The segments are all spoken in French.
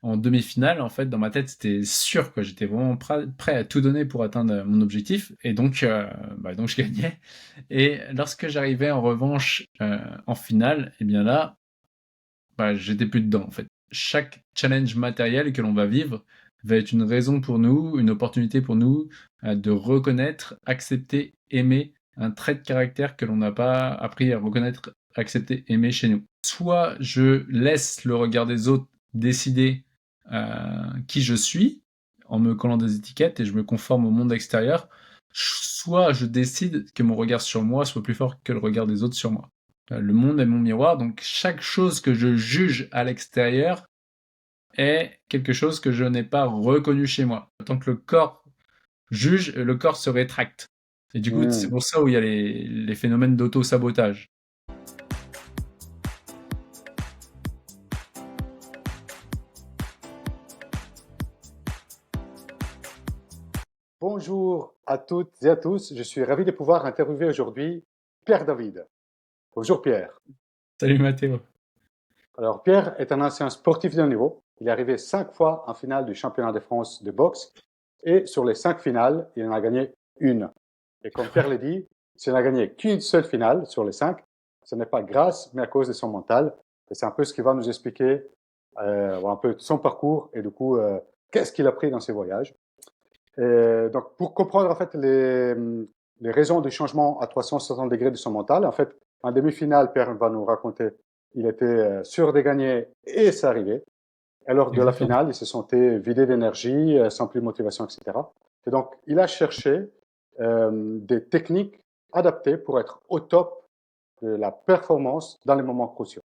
en demi-finale, en fait, dans ma tête, c'était sûr, quoi. J'étais vraiment prêt à tout donner pour atteindre mon objectif. Et donc je gagnais. Et lorsque j'arrivais en revanche en finale, et bien là, j'étais plus dedans, en fait. Chaque challenge matériel que l'on va vivre va être une raison pour nous, une opportunité pour nous de reconnaître, accepter, aimer un trait de caractère que l'on n'a pas appris à reconnaître, accepter, aimer chez nous. Soit je laisse le regard des autres décider qui je suis en me collant des étiquettes et je me conforme au monde extérieur, soit je décide que mon regard sur moi soit plus fort que le regard des autres sur moi. Le monde est mon miroir, donc chaque chose que je juge à l'extérieur est quelque chose que je n'ai pas reconnu chez moi. Tant que le corps juge, le corps se rétracte. Et du coup, c'est Hmm. pour ça où il y a les phénomènes d'auto-sabotage. Bonjour à toutes et à tous. Je suis ravi de pouvoir interviewer aujourd'hui Pierre David. Bonjour Pierre. Salut Mathéo. Alors Pierre est un ancien sportif de haut niveau. Il est arrivé 5 fois en finale du championnat de France de boxe et sur les 5 finales, il en a gagné une. Et comme Pierre l'a dit, s'il n'a gagné qu'une seule finale sur les 5, ce n'est pas grâce mais à cause de son mental. Et c'est un peu ce qu'il va nous expliquer, un peu son parcours et du coup, qu'est-ce qu'il a pris dans ses voyages. Et donc, pour comprendre en fait les raisons du changement à 360 degrés de son mental, en fait, en demi-finale, Pierre va nous raconter, il était sûr de gagner et c'est arrivé. Et lors de la Exactement. finale, il se sentait vidé d'énergie, sans plus de motivation, etc. Et donc, il a cherché des techniques adaptées pour être au top de la performance dans les moments cruciaux.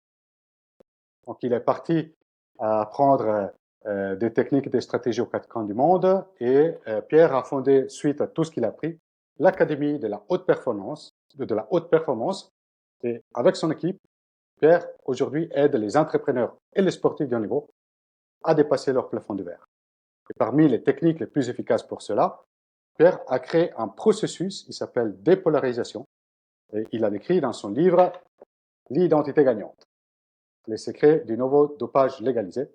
Donc, il est parti à apprendre des techniques et des stratégies aux 4 coins du monde. Et Pierre a fondé, suite à tout ce qu'il a appris, l'Académie de la haute performance, Et avec son équipe, Pierre, aujourd'hui, aide les entrepreneurs et les sportifs de haut niveau à dépasser leur plafond de verre. Et parmi les techniques les plus efficaces pour cela, Pierre a créé un processus, il s'appelle dépolarisation, et il a décrit dans son livre L'identité gagnante, les secrets du nouveau dopage légalisé.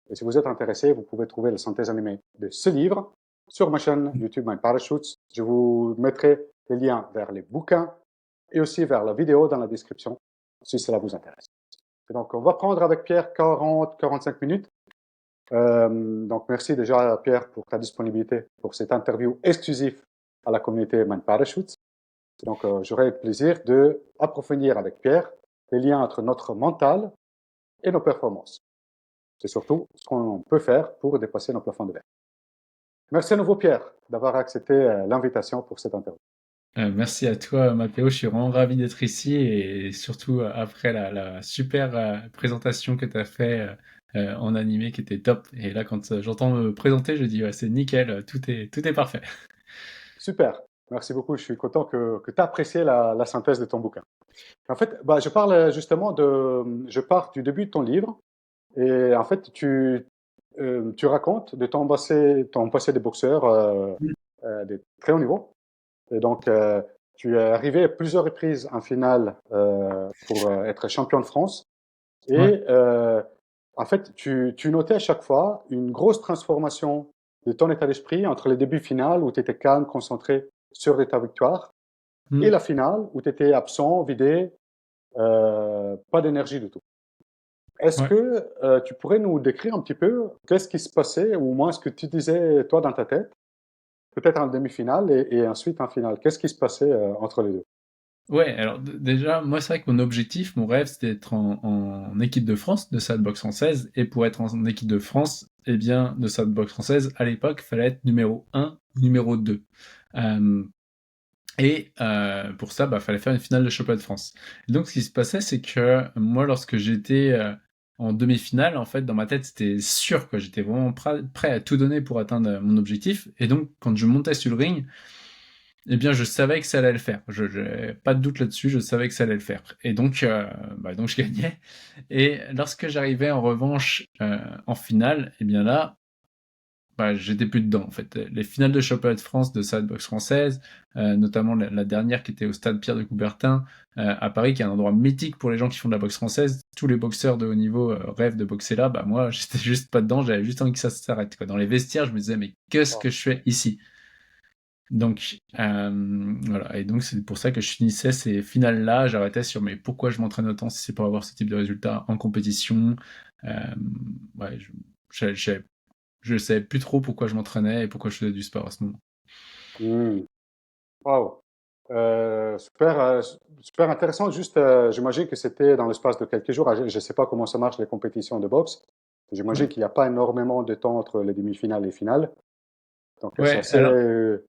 Et si vous êtes intéressé, vous pouvez trouver la synthèse animée de ce livre sur ma chaîne YouTube My Parachutes. Je vous mettrai les liens vers les bouquins et aussi vers la vidéo dans la description si cela vous intéresse. Et donc, on va prendre avec Pierre 40-45 minutes. Donc, merci déjà Pierre pour ta disponibilité pour cette interview exclusive à la communauté My Parachutes. Donc, j'aurai le plaisir de approfondir avec Pierre les liens entre notre mental et nos performances. C'est surtout ce qu'on peut faire pour dépasser nos plafonds de verre. Merci à nouveau Pierre d'avoir accepté l'invitation pour cette interview. Merci à toi Mathéo, je suis vraiment ravi d'être ici et surtout après la super présentation que tu as fait en animé qui était top. Et là quand j'entends me présenter, je dis ouais, c'est nickel, tout est parfait. Super, merci beaucoup. Je suis content que tu as apprécié la synthèse de ton bouquin. En fait, je parle justement je pars du début de ton livre et en fait, tu racontes de ton passé de boxeur de très haut niveau. Et donc, tu es arrivé à plusieurs reprises en finale pour être champion de France. Ouais. Et en fait, tu notais à chaque fois une grosse transformation de ton état d'esprit entre les débuts finales où tu étais calme, concentré sur ta victoire, et Mm. la finale où tu étais absent, vidé, pas d'énergie du tout. Est-ce Ouais. que tu pourrais nous décrire un petit peu qu'est-ce qui se passait, ou au moins ce que tu disais toi dans ta tête, peut-être en demi-finale et ensuite en finale? Qu'est-ce qui se passait entre les deux? Ouais, alors déjà, moi c'est vrai que mon objectif, mon rêve, c'était d'être en équipe de France de salle boxe française. Et pour être en équipe de France, eh bien, de salle boxe française, à l'époque, il fallait être numéro un ou numéro 2. Euh, pour ça, fallait faire une finale de championnat de France. Et donc, ce qui se passait, c'est que moi, lorsque j'étais en demi-finale, en fait, dans ma tête, c'était sûr, quoi. J'étais vraiment prêt à tout donner pour atteindre mon objectif. Et donc, quand je montais sur le ring, eh bien, je savais que ça allait le faire. Je n'avais pas de doute là-dessus, je savais que ça allait le faire. Et donc je gagnais. Et lorsque j'arrivais en revanche en finale, eh bien là, bah, j'étais plus dedans en fait. Les finales de championnat de France de salle de boxe française, notamment la dernière qui était au stade Pierre de Coubertin à Paris, qui est un endroit mythique pour les gens qui font de la boxe française. Tous les boxeurs de haut niveau rêvent de boxer là. Bah moi, j'étais juste pas dedans. J'avais juste envie que ça s'arrête, quoi. Dans les vestiaires, je me disais mais qu'est-ce que je fais ici? Donc voilà, et donc c'est pour ça que je finissais ces finales-là. J'arrêtais sur mais pourquoi je m'entraîne autant si c'est pour avoir ce type de résultats en compétition. Ouais, je savais plus trop pourquoi je m'entraînais et pourquoi je faisais du sport à ce moment. Hmm. Wow. Super, super intéressant. Juste, j'imagine que c'était dans l'espace de quelques jours. Je ne sais pas comment ça marche les compétitions de boxe. J'imagine Ouais. qu'il n'y a pas énormément de temps entre les demi-finales et les finales. Donc, c'est Ouais, assez. alors,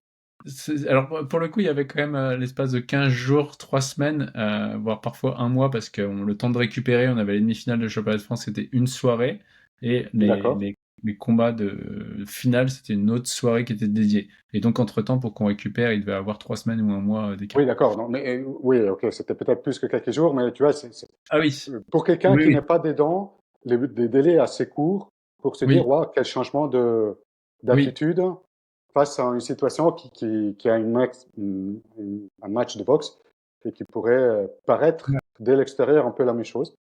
alors pour le coup, il y avait quand même l'espace de 15 jours, 3 semaines, voire parfois un mois, parce que le temps de récupérer, on avait les demi-finales de championnat de France, c'était une soirée, et D'accord. les combats de finale, c'était une autre soirée qui était dédiée. Et donc, entre-temps, pour qu'on récupère, il devait avoir 3 semaines ou un mois d'écart. Oui, d'accord. Non, mais oui, ok, c'était peut-être plus que quelques jours, mais tu vois, Ah oui, pour quelqu'un oui, qui oui, n'est pas dedans, des délais assez courts pour se dire, oui, waouh, quel changement oui, d'attitude face à une situation qui a un match de boxe et qui pourrait paraître ouais, dès l'extérieur un peu la même chose.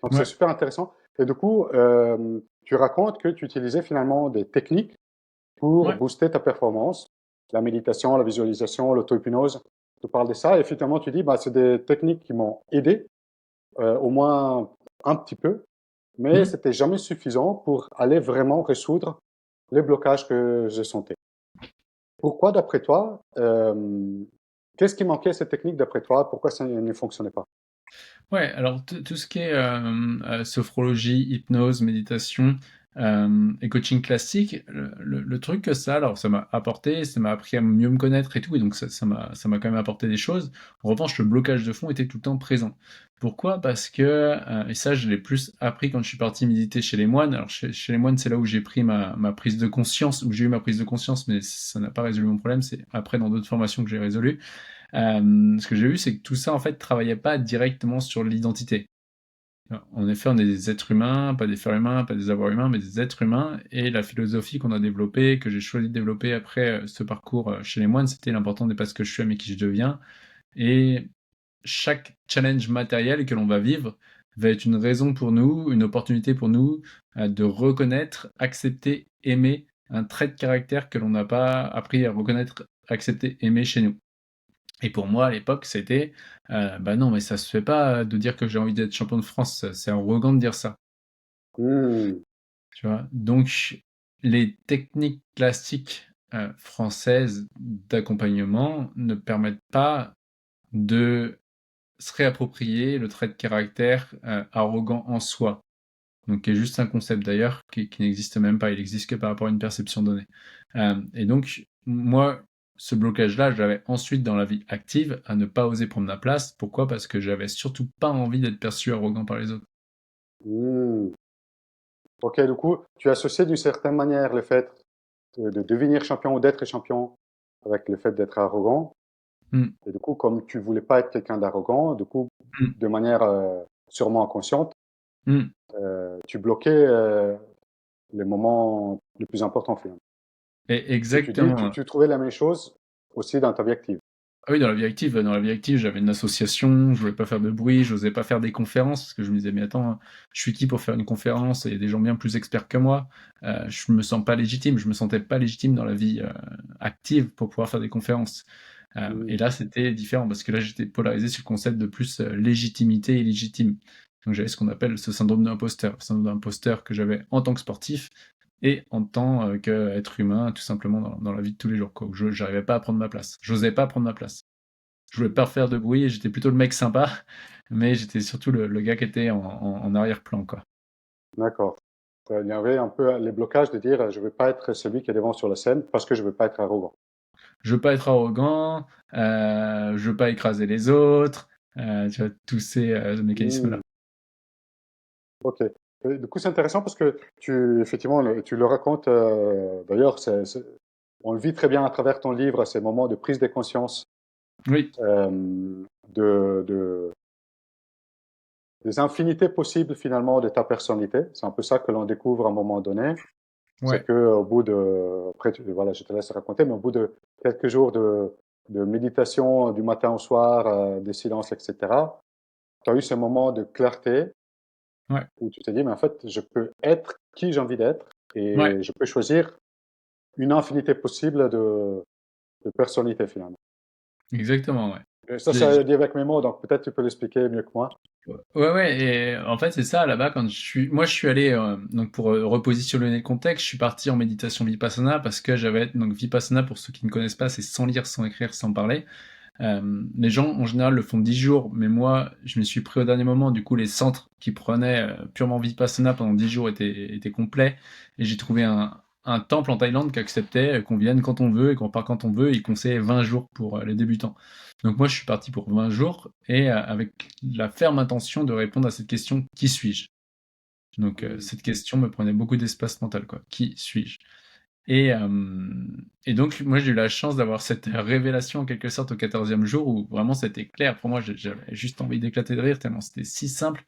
Donc c'est ouais, super intéressant. Et du coup, tu racontes que tu utilisais finalement des techniques pour ouais. booster ta performance, la méditation, la visualisation, l'auto-hypnose. Tu parles de ça et finalement tu dis, bah, c'est des techniques qui m'ont aidé, au moins un petit peu, mais Hmm. c'était jamais suffisant pour aller vraiment résoudre les blocages que je sentais. Pourquoi, d'après toi, qu'est-ce qui manquait à cette technique d'après toi? Pourquoi ça ne fonctionnait pas? Ouais, alors tout ce qui est sophrologie, hypnose, méditation et coaching classique, le truc que ça, alors ça m'a apporté, ça m'a appris à mieux me connaître et tout, et donc ça m'a quand même apporté des choses. En revanche, le blocage de fond était tout le temps présent. Pourquoi? Parce que, et ça je l'ai plus appris quand je suis parti méditer chez les moines. Alors chez les moines, c'est là où j'ai pris ma prise de conscience, où j'ai eu ma prise de conscience, mais ça n'a pas résolu mon problème, c'est après dans d'autres formations que j'ai résolu. Ce que j'ai vu, c'est que tout ça, en fait, travaillait pas directement sur l'identité. En effet, on est des êtres humains, pas des fers humains, pas des avoirs humains, mais des êtres humains. Et la philosophie qu'on a développée, que j'ai choisi de développer après ce parcours chez les moines, c'était l'important n'est pas ce que je suis, mais qui je deviens. Et chaque challenge matériel que l'on va vivre va être une raison pour nous, une opportunité pour nous de reconnaître, accepter, aimer un trait de caractère que l'on n'a pas appris à reconnaître, accepter, aimer chez nous. Et pour moi, à l'époque, c'était bah non, mais ça se fait pas de dire que j'ai envie d'être champion de France, c'est arrogant de dire ça, Hmm. tu vois. Donc, les techniques classiques françaises d'accompagnement ne permettent pas de se réapproprier le trait de caractère arrogant en soi. Donc, qui est juste un concept d'ailleurs qui n'existe même pas, il existe que par rapport à une perception donnée. Et donc, moi, ce blocage-là, j'avais ensuite dans la vie active à ne pas oser prendre ma place. Pourquoi? Parce que j'avais surtout pas envie d'être perçu arrogant par les autres. Hmm. Ok, du coup, tu associes d'une certaine manière le fait de devenir champion ou d'être champion avec le fait d'être arrogant. Mm, Et du coup, comme tu voulais pas être quelqu'un d'arrogant, du coup, mm, de manière sûrement inconsciente, mm. tu bloquais les moments les plus importants finalement. Et Et tu dis, exactement. tu trouvais la même chose aussi dans ta vie active. Ah oui, dans la vie active, j'avais une association, je voulais pas faire de bruit, j'osais pas faire des conférences, parce que je me disais, mais attends, je suis qui pour faire une conférence? Il y a des gens bien plus experts que moi. Je me sens pas légitime, je me sentais pas légitime dans la vie active pour pouvoir faire des conférences. Et Hmm. là, c'était différent, parce que là, j'étais polarisé sur le concept de plus légitimité et légitime. Donc j'avais ce qu'on appelle ce syndrome de l'imposteur, le syndrome de l'imposteur que j'avais en tant que sportif et en tant qu'être humain, tout simplement dans la vie de tous les jours, quoi, où je n'arrivais pas à prendre ma place. J'osais pas prendre ma place. Je voulais pas faire de bruit et j'étais plutôt le mec sympa, mais j'étais surtout le gars qui était en arrière-plan, quoi. D'accord. Il y avait un peu les blocages de dire, je veux pas être celui qui est devant sur la scène parce que je veux pas être arrogant. Je veux pas être arrogant, je veux pas écraser les autres, tu vois, tous ces mécanismes-là. Hmm. Ok. Et du coup, c'est intéressant parce que effectivement, tu le racontes. D'ailleurs, on le vit très bien à travers ton livre, ces moments de prise de conscience, Oui, de des infinités possibles finalement de ta personnalité. C'est un peu ça que l'on découvre à un moment donné. C'est Ouais, que au bout de, après, voilà, je te laisse raconter, mais au bout de quelques jours de méditation du matin au soir, des silences, etc., tu as eu ce moment de clarté ouais, où tu t'es dit, mais en fait, je peux être qui j'ai envie d'être ouais, et je peux choisir une infinité possible de personnalités finalement. exactement, ouais. Et ça, J'ai- c'est dit avec mes mots, donc peut-être tu peux l'expliquer mieux que moi. Ouais, ouais, et en fait, c'est ça, là-bas, moi, je suis allé, donc pour repositionner le contexte, je suis parti en méditation Vipassana parce que donc Vipassana, pour ceux qui ne connaissent pas, c'est sans lire, sans écrire, sans parler. Les gens, en général, le font 10 jours, mais moi, je me suis pris au dernier moment, du coup, les centres qui prenaient purement Vipassana pendant 10 jours étaient complets, et j'ai trouvé un temple en Thaïlande qui acceptait qu'on vienne quand on veut et qu'on part quand on veut, et il conseillait 20 jours pour les débutants. Donc moi, je suis parti pour 20 jours, et avec la ferme intention de répondre à cette question, qui suis-je? Donc Mm. cette question me prenait beaucoup d'espace mental, quoi. Qui suis-je? Et, et donc, moi, j'ai eu la chance d'avoir cette révélation, en quelque sorte, au 14e jour, où vraiment c'était clair. Pour moi, j'avais juste envie d'éclater de rire, tellement c'était si simple,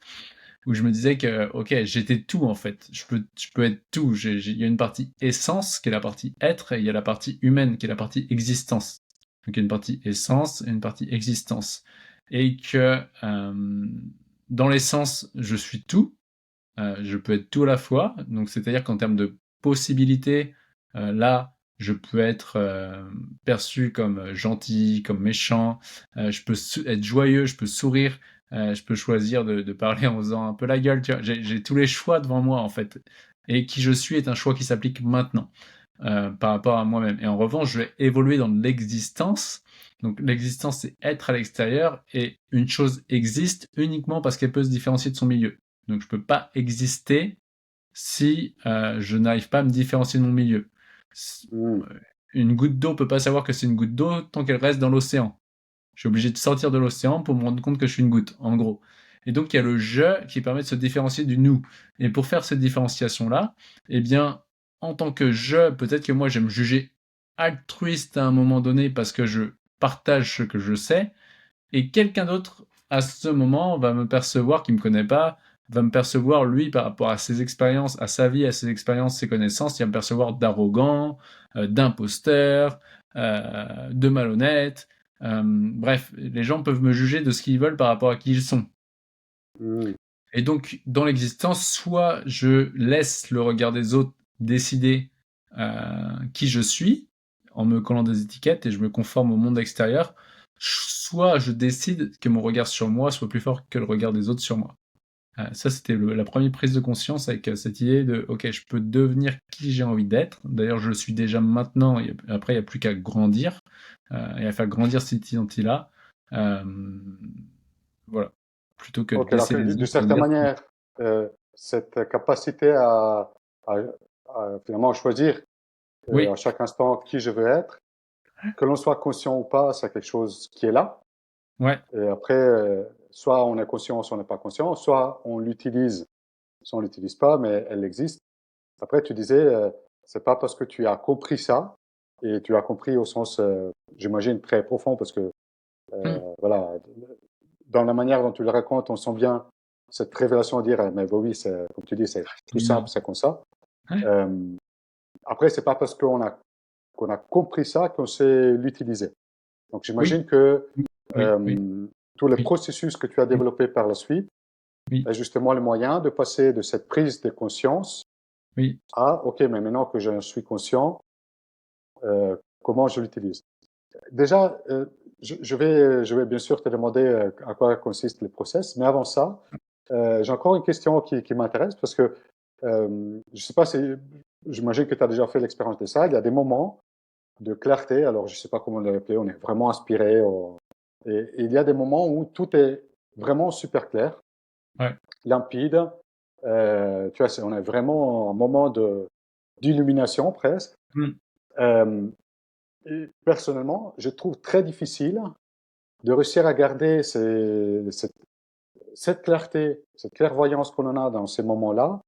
où je me disais que, ok, j'étais tout, en fait. Je peux être tout. Il y a une partie essence, qui est la partie être, et il y a la partie humaine, qui est la partie existence. Donc, il y a une partie essence et une partie existence. Et que, dans l'essence, je suis tout. Je peux être tout à la fois. Donc, c'est-à-dire qu'en termes de possibilités, là, je peux être perçu comme gentil, comme méchant. Je peux être joyeux, je peux sourire. Je peux choisir de parler en faisant un peu la gueule. Tu vois, j'ai tous les choix devant moi en fait. Et qui je suis est un choix qui s'applique maintenant par rapport à moi-même. Et en revanche, je vais évoluer dans l'existence. Donc l'existence, c'est être à l'extérieur et une chose existe uniquement parce qu'elle peut se différencier de son milieu. Donc je peux pas exister si je n'arrive pas à me différencier de mon milieu. Mm. Une goutte d'eau peut pas savoir que c'est une goutte d'eau tant qu'elle reste dans l'océan. Je suis obligé de sortir de l'océan pour me rendre compte que je suis une goutte, en gros. Et donc il y a le je qui permet de se différencier du nous. Et pour faire cette différenciation-là, eh bien, en tant que je, peut-être que moi je vais me juger altruiste à un moment donné parce que je partage ce que je sais, et quelqu'un d'autre, à ce moment, va me percevoir, qui me connaît pas, va me percevoir, lui, par rapport à ses expériences, à sa vie, à ses expériences, ses connaissances, il va me percevoir d'arrogant, d'imposteur, de malhonnête. Bref, les gens peuvent me juger de ce qu'ils veulent par rapport à qui ils sont. Mm. Et donc, dans l'existence, soit je laisse le regard des autres décider qui je suis, en me collant des étiquettes et je me conforme au monde extérieur, soit je décide que mon regard sur moi soit plus fort que le regard des autres sur moi. Ça, c'était la première prise de conscience avec cette idée de, ok, je peux devenir qui j'ai envie d'être. D'ailleurs, je le suis déjà maintenant, et après, il n'y a plus qu'à grandir et à faire grandir cette identité-là. Euh, voilà. Plutôt que de Ok, donc laisser les d'une autres me certaine dire. manière, cette capacité à, à finalement choisir à Oui, chaque instant qui je veux être, que l'on soit conscient ou pas, c'est quelque chose qui est là. ouais, Et après, soit on est conscient, soit on n'est pas conscient, soit on l'utilise, soit on l'utilise pas, mais elle existe. Après, tu disais, c'est pas parce que tu as compris ça, et tu as compris au sens, j'imagine, très profond, parce que, mm, voilà, dans la manière dont tu le racontes, on sent bien cette révélation à dire, mais bah oui, c'est, comme tu dis, c'est tout simple, absolument. c'est comme ça. Ouais, Euh, après, c'est pas parce qu'on a compris ça qu'on sait l'utiliser. Donc, oui, j'imagine que oui, oui, tous les oui, processus que tu as oui, développés par la suite oui, est justement le moyen de passer de cette prise de conscience oui, à, OK, mais maintenant que je suis conscient, comment je l'utilise. Déjà, je vais bien sûr te demander à quoi consistent les process, mais avant ça, j'ai encore une question qui m'intéresse parce que je sais pas si, j'imagine que tu as déjà fait l'expérience de ça. Il y a des moments de clarté, alors je sais pas comment l'appeler, on est vraiment inspiré, et il y a des moments où tout est vraiment super clair, ouais, limpide. Tu vois, on est vraiment en un moment d'illumination presque. mm, Euh, et personnellement, je trouve très difficile de réussir à garder cette clarté, cette clairvoyance qu'on en a dans ces moments-là,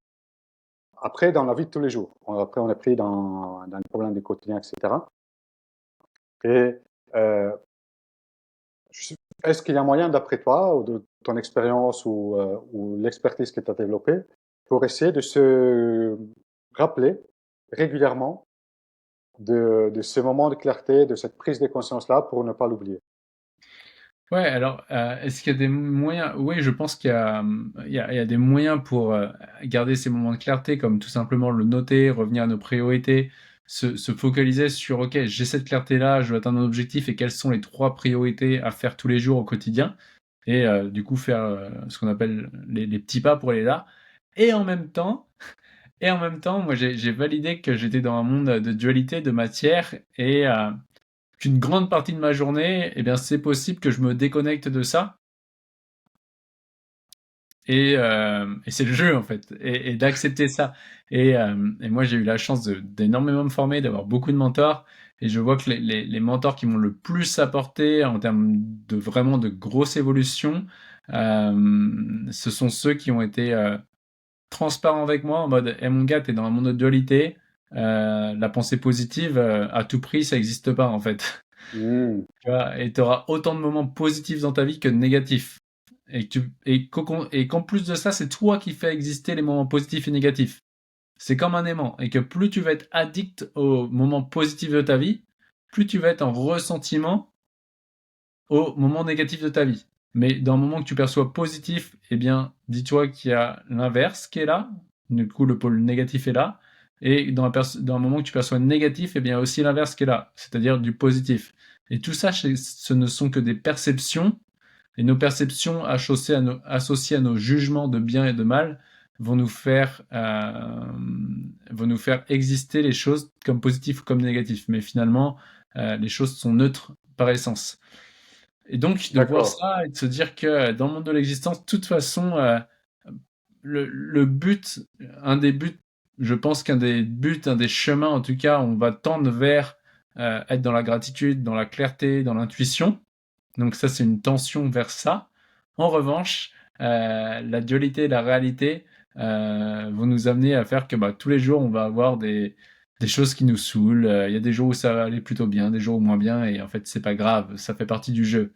après dans la vie de tous les jours. Après, on est pris dans les problèmes du quotidien, etc. Et euh, est-ce qu'il y a moyen, d'après toi, ou de ton expérience ou l'expertise que tu as développée, pour essayer de se rappeler régulièrement de ce moment de clarté, de cette prise de conscience-là pour ne pas l'oublier. Ouais, alors, est-ce qu'il y a des moyens? Oui, je pense qu'il y a, il y a des moyens pour garder ces moments de clarté, comme tout simplement le noter, revenir à nos priorités, se focaliser sur, OK, j'ai cette clarté-là, je veux atteindre un objectif, et quelles sont les 3 priorités à faire tous les jours au quotidien, et du coup faire ce qu'on appelle les petits pas pour aller là. Et en même temps, moi j'ai validé que j'étais dans un monde de dualité, de matière, et qu'une grande partie de ma journée, eh bien, c'est possible que je me déconnecte de ça. Et c'est le jeu, en fait, et d'accepter ça. Et moi, j'ai eu la chance d'énormément me former, d'avoir beaucoup de mentors. Et je vois que les mentors qui m'ont le plus apporté en termes de vraiment de grosses évolutions, ce sont ceux qui ont été transparents avec moi en mode, hey, mon gars, t'es dans un monde de dualité. La pensée positive, à tout prix, ça n'existe pas, en fait. Hmm, Tu vois, et tu auras autant de moments positifs dans ta vie que de négatifs. Et qu'en plus de ça, c'est toi qui fais exister les moments positifs et négatifs. C'est comme un aimant. Et que plus tu vas être addict aux moments positifs de ta vie, plus tu vas être en ressentiment aux moments négatifs de ta vie. Mais dans le moment que tu perçois positif, eh bien, dis-toi qu'il y a l'inverse qui est là. Du coup, le pôle négatif est là. Et dans le moment que tu perçois négatif, eh bien, aussi l'inverse qui est là, c'est-à-dire du positif. Et tout ça, ce ne sont que des perceptions. Et nos perceptions associées à nos jugements de bien et de mal vont nous faire exister les choses comme positives ou comme négatives. Mais finalement, les choses sont neutres par essence. Et donc, de voir d'accord. ça et de se dire que dans le monde de l'existence, de toute façon, le but, un des buts, je pense qu'un des buts, un des chemins, en tout cas, on va tendre vers être dans la gratitude, dans la clarté, dans l'intuition. Donc ça, c'est une tension vers ça. En revanche, la dualité et la réalité vont nous amener à faire que bah, tous les jours, on va avoir des choses qui nous saoulent. Il y a des jours où ça va aller plutôt bien, des jours où moins bien, et en fait, c'est pas grave, ça fait partie du jeu.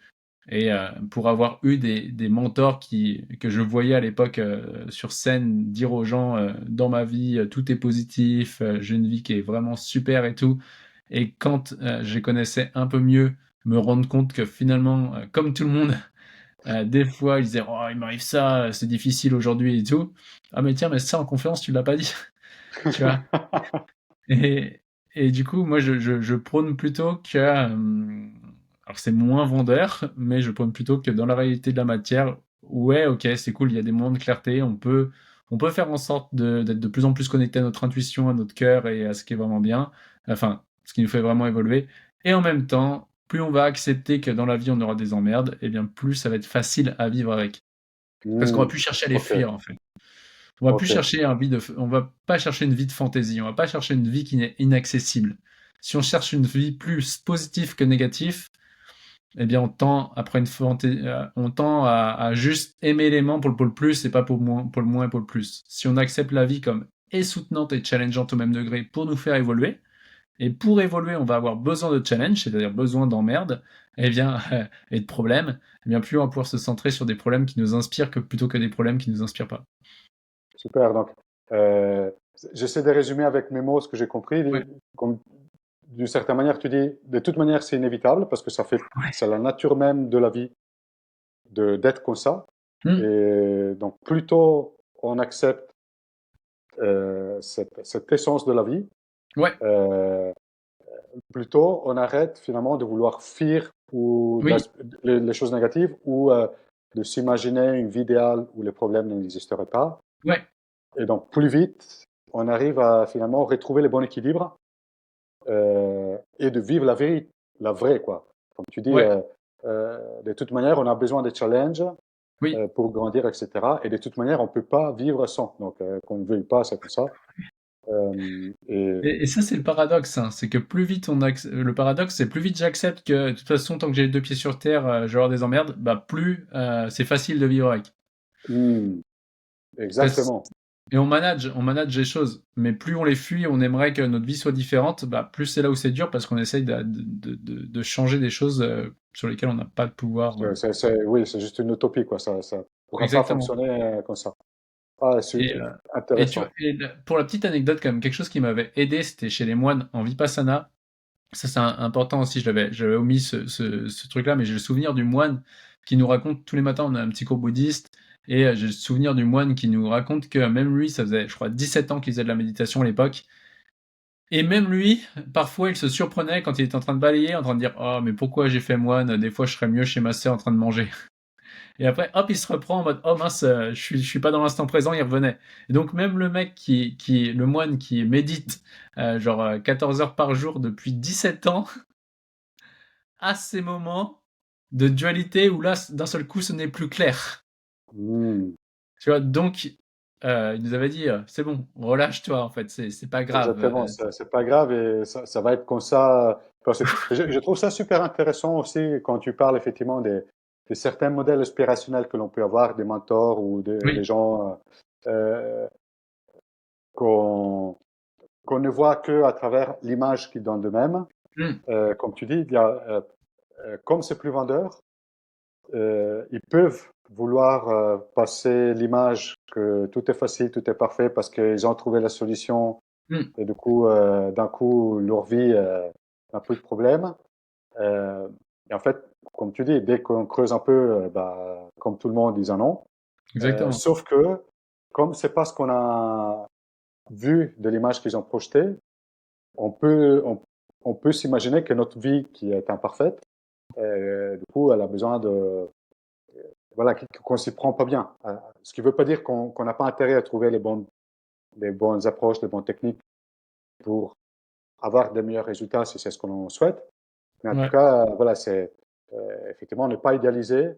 Et pour avoir eu des mentors que je voyais à l'époque sur scène dire aux gens dans ma vie, tout est positif, j'ai une vie qui est vraiment super et tout. Et quand je les connaissais un peu mieux, me rendre compte que finalement, comme tout le monde, des fois ils disaient oh, il m'arrive ça, c'est difficile aujourd'hui et tout. Ah, mais tiens, mais ça en conférence, tu l'as pas dit, tu vois. Et, et du coup, moi, je prône plutôt que. Alors, c'est moins vendeur, mais je prône plutôt que dans la réalité de la matière, ouais, ok, c'est cool, il y a des moments de clarté, on peut faire en sorte d'être de plus en plus connecté à notre intuition, à notre cœur et à ce qui est vraiment bien, enfin, ce qui nous fait vraiment évoluer. Et en même temps, plus on va accepter que dans la vie, on aura des emmerdes, et bien plus ça va être facile à vivre avec. Parce qu'on va Hmm, plus chercher à les ok, fuir, en fait. ok. On va pas chercher une vie de fantaisie, on va pas chercher une vie qui est inaccessible. Si on cherche une vie plus positive que négative, eh bien, on tend à juste aimer l'aimant pour le pôle plus et pas pour le moins et pour le plus. Si on accepte la vie comme est soutenante et challengeante au même degré pour nous faire évoluer, et pour évoluer, on va avoir besoin de challenge, c'est-à-dire besoin d'emmerde, eh bien, et de problèmes, eh bien, plus on va pouvoir se centrer sur des problèmes qui nous inspirent plutôt que des problèmes qui nous inspirent pas. Super. Donc, euh, j'essaie de résumer avec mes mots ce que j'ai compris. Ouais. Comme d'une certaine manière, tu dis, de toute manière, c'est inévitable parce que Ouais. c'est la nature même de la vie d'être comme ça. Hmm. Et donc, plutôt on accepte cette essence de la vie, Ouais. euh, plutôt on arrête finalement de vouloir fuir ou Oui. les choses négatives ou de s'imaginer une vie idéale où les problèmes n'existeraient pas. Ouais. Et donc, plus vite, on arrive à finalement retrouver le bon équilibre et de vivre la vérité, la vraie, quoi. Comme tu dis, Ouais. de toute manière, on a besoin de challenges Oui. pour grandir, etc. Et de toute manière, on ne peut pas vivre sans. Donc, qu'on ne veuille pas, c'est comme ça. Et Et ça, c'est le paradoxe, hein. C'est que le paradoxe, c'est plus vite j'accepte que, de toute façon, tant que j'ai les deux pieds sur terre, je vais avoir des emmerdes, bah, plus c'est facile de vivre avec. hmm, Parce- exactement. Et on manage les choses. Mais plus on les fuit, on aimerait que notre vie soit différente, bah, plus c'est là où c'est dur parce qu'on essaye de changer des choses sur lesquelles on n'a pas de pouvoir. Oui, c'est juste une utopie, quoi. Ça ne pourra pas Exactement. fonctionner comme ça. Ah, Et, intéressant. pour la petite anecdote, quand même, quelque chose qui m'avait aidé, c'était chez les moines en Vipassana. Ça, c'est important aussi. J'avais omis ce truc-là, mais j'ai le souvenir du moine qui nous raconte tous les matins, on a un petit cours bouddhiste, et j'ai le souvenir du moine qui nous raconte que même lui, ça faisait, je crois, 17 ans qu'il faisait de la méditation à l'époque. Et même lui, parfois, il se surprenait quand il était en train de balayer, en train de dire: «Oh, mais pourquoi j'ai fait moine? Des fois, je serais mieux chez ma sœur en train de manger.» Et après, hop, il se reprend en mode: «Oh mince, je suis pas dans l'instant présent», il revenait. Et donc, même le mec le moine qui médite, genre 14 heures par jour depuis 17 ans, a ces moments de dualité où là, d'un seul coup, ce n'est plus clair. Hmm, Tu vois, donc, il nous avait dit: C'est bon, relâche-toi, en fait, c'est pas grave. exactement, c'est pas grave et ça va être comme ça. Parce que je trouve ça super intéressant aussi quand tu parles effectivement des certains modèles inspirationnels que l'on peut avoir, des mentors ou des Oui. gens euh, qu'on qu'on ne voit que à travers l'image qu'ils donnent d'eux-mêmes. Mm. Comme tu dis, comme c'est plus vendeur, ils peuvent vouloir passer l'image que tout est facile, tout est parfait parce qu'ils ont trouvé la solution Mm. et du coup, d'un coup, leur vie n'a plus de problème. Euh, et en fait, comme tu dis, dès qu'on creuse un peu, bah, comme tout le monde, ils en ont. Exactement. Sauf que, comme c'est pas ce qu'on a vu de l'image qu'ils ont projetée, on peut, on, on peut s'imaginer que notre vie, qui est imparfaite, du coup, elle a besoin de, voilà, qu'on s'y prend pas bien. Ce qui veut pas dire qu'on n'a pas intérêt à trouver les bonnes approches, les bonnes techniques pour avoir des meilleurs résultats si c'est ce qu'on souhaite. Mais en tout Ouais, cas, voilà, c'est effectivement ne pas idéaliser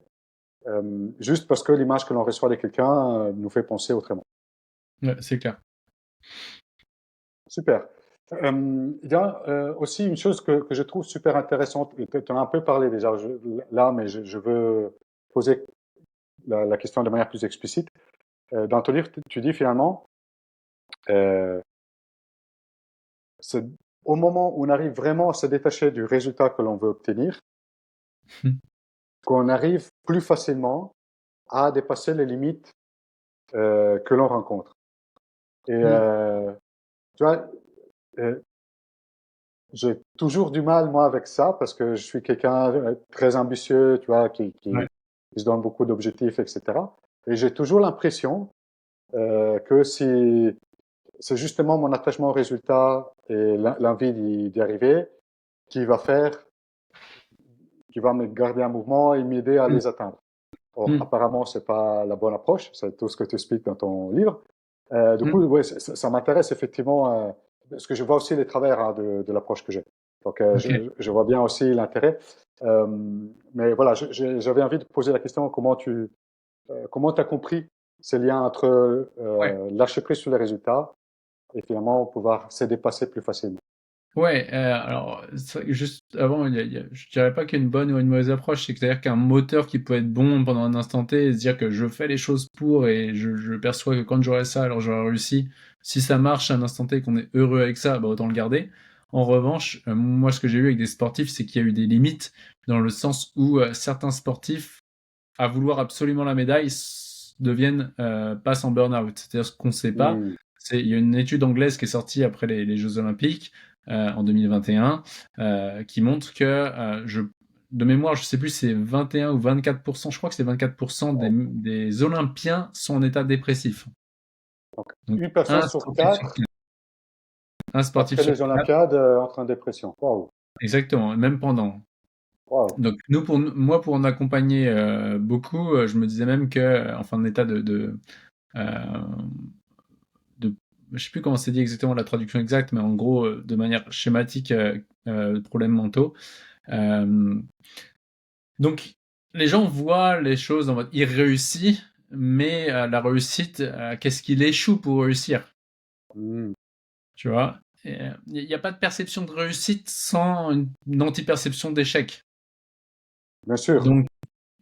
juste parce que l'image que l'on reçoit de quelqu'un nous fait penser autrement. ouais, c'est clair. Super. Il y a aussi une chose que je trouve super intéressante, et tu en as un peu parlé déjà là, mais je veux poser la question de manière plus explicite. Dans ton livre, tu dis finalement, euh, c'est au moment où on arrive vraiment à se détacher du résultat que l'on veut obtenir, qu'on arrive plus facilement à dépasser les limites que l'on rencontre. Et Mm. tu vois, euh, j'ai toujours du mal, moi, avec ça, parce que je suis quelqu'un très ambitieux, tu vois, Ouais. qui se donne beaucoup d'objectifs, etc. Et j'ai toujours l'impression que si c'est justement mon attachement au résultat et l'envie d'y arriver qui va faire, qui va me garder en mouvement et m'aider à Mm. les atteindre. Or, Mm. apparemment, c'est pas la bonne approche, c'est tout ce que tu expliques dans ton livre. Du Mm. coup, ouais, ça m'intéresse effectivement, parce que je vois aussi les travers hein, de l'approche que j'ai. Donc, Ok. je vois bien aussi l'intérêt. Euh, mais voilà, j'avais envie de te poser la question comment tu as compris ces liens entre Ouais. lâcher prise sur les résultats et finalement pouvoir se dépasser plus facilement. Ouais, alors, juste avant, je dirais pas qu'il y a une bonne ou une mauvaise approche, c'est-à-dire qu'un moteur qui peut être bon pendant un instant T et se dire que je fais les choses pour et je perçois que quand j'aurai ça, alors j'aurai réussi. Si ça marche à un instant T et qu'on est heureux avec ça, bah autant le garder. En revanche, moi, ce que j'ai vu avec des sportifs, c'est qu'il y a eu des limites dans le sens où certains sportifs, à vouloir absolument la médaille, deviennent, passent en burn-out. C'est-à-dire ce qu'on ne sait pas, Hmm. il y a une étude anglaise qui est sortie après les Jeux Olympiques en 2021 qui montre que, de mémoire, je ne sais plus si c'est 21 ou 24%, je crois que c'est 24% des Olympiens sont en état dépressif. Donc, Donc une personne sur quatre un sportif après sur les quatre, Olympiades entre en dépression. Waouh, exactement, même pendant. waouh. Donc moi, pour en accompagner beaucoup, je me disais même que, enfin, en état euh, de je sais plus comment c'est dit exactement la traduction exacte, mais en gros, de manière schématique, problèmes mentaux. Euh, donc, les gens voient les choses en mode il réussit, mais la réussite, qu'est-ce qu'il échoue pour réussir, Hmm. tu vois? Il n'y a pas de perception de réussite sans une anti-perception d'échec. Bien sûr. Donc,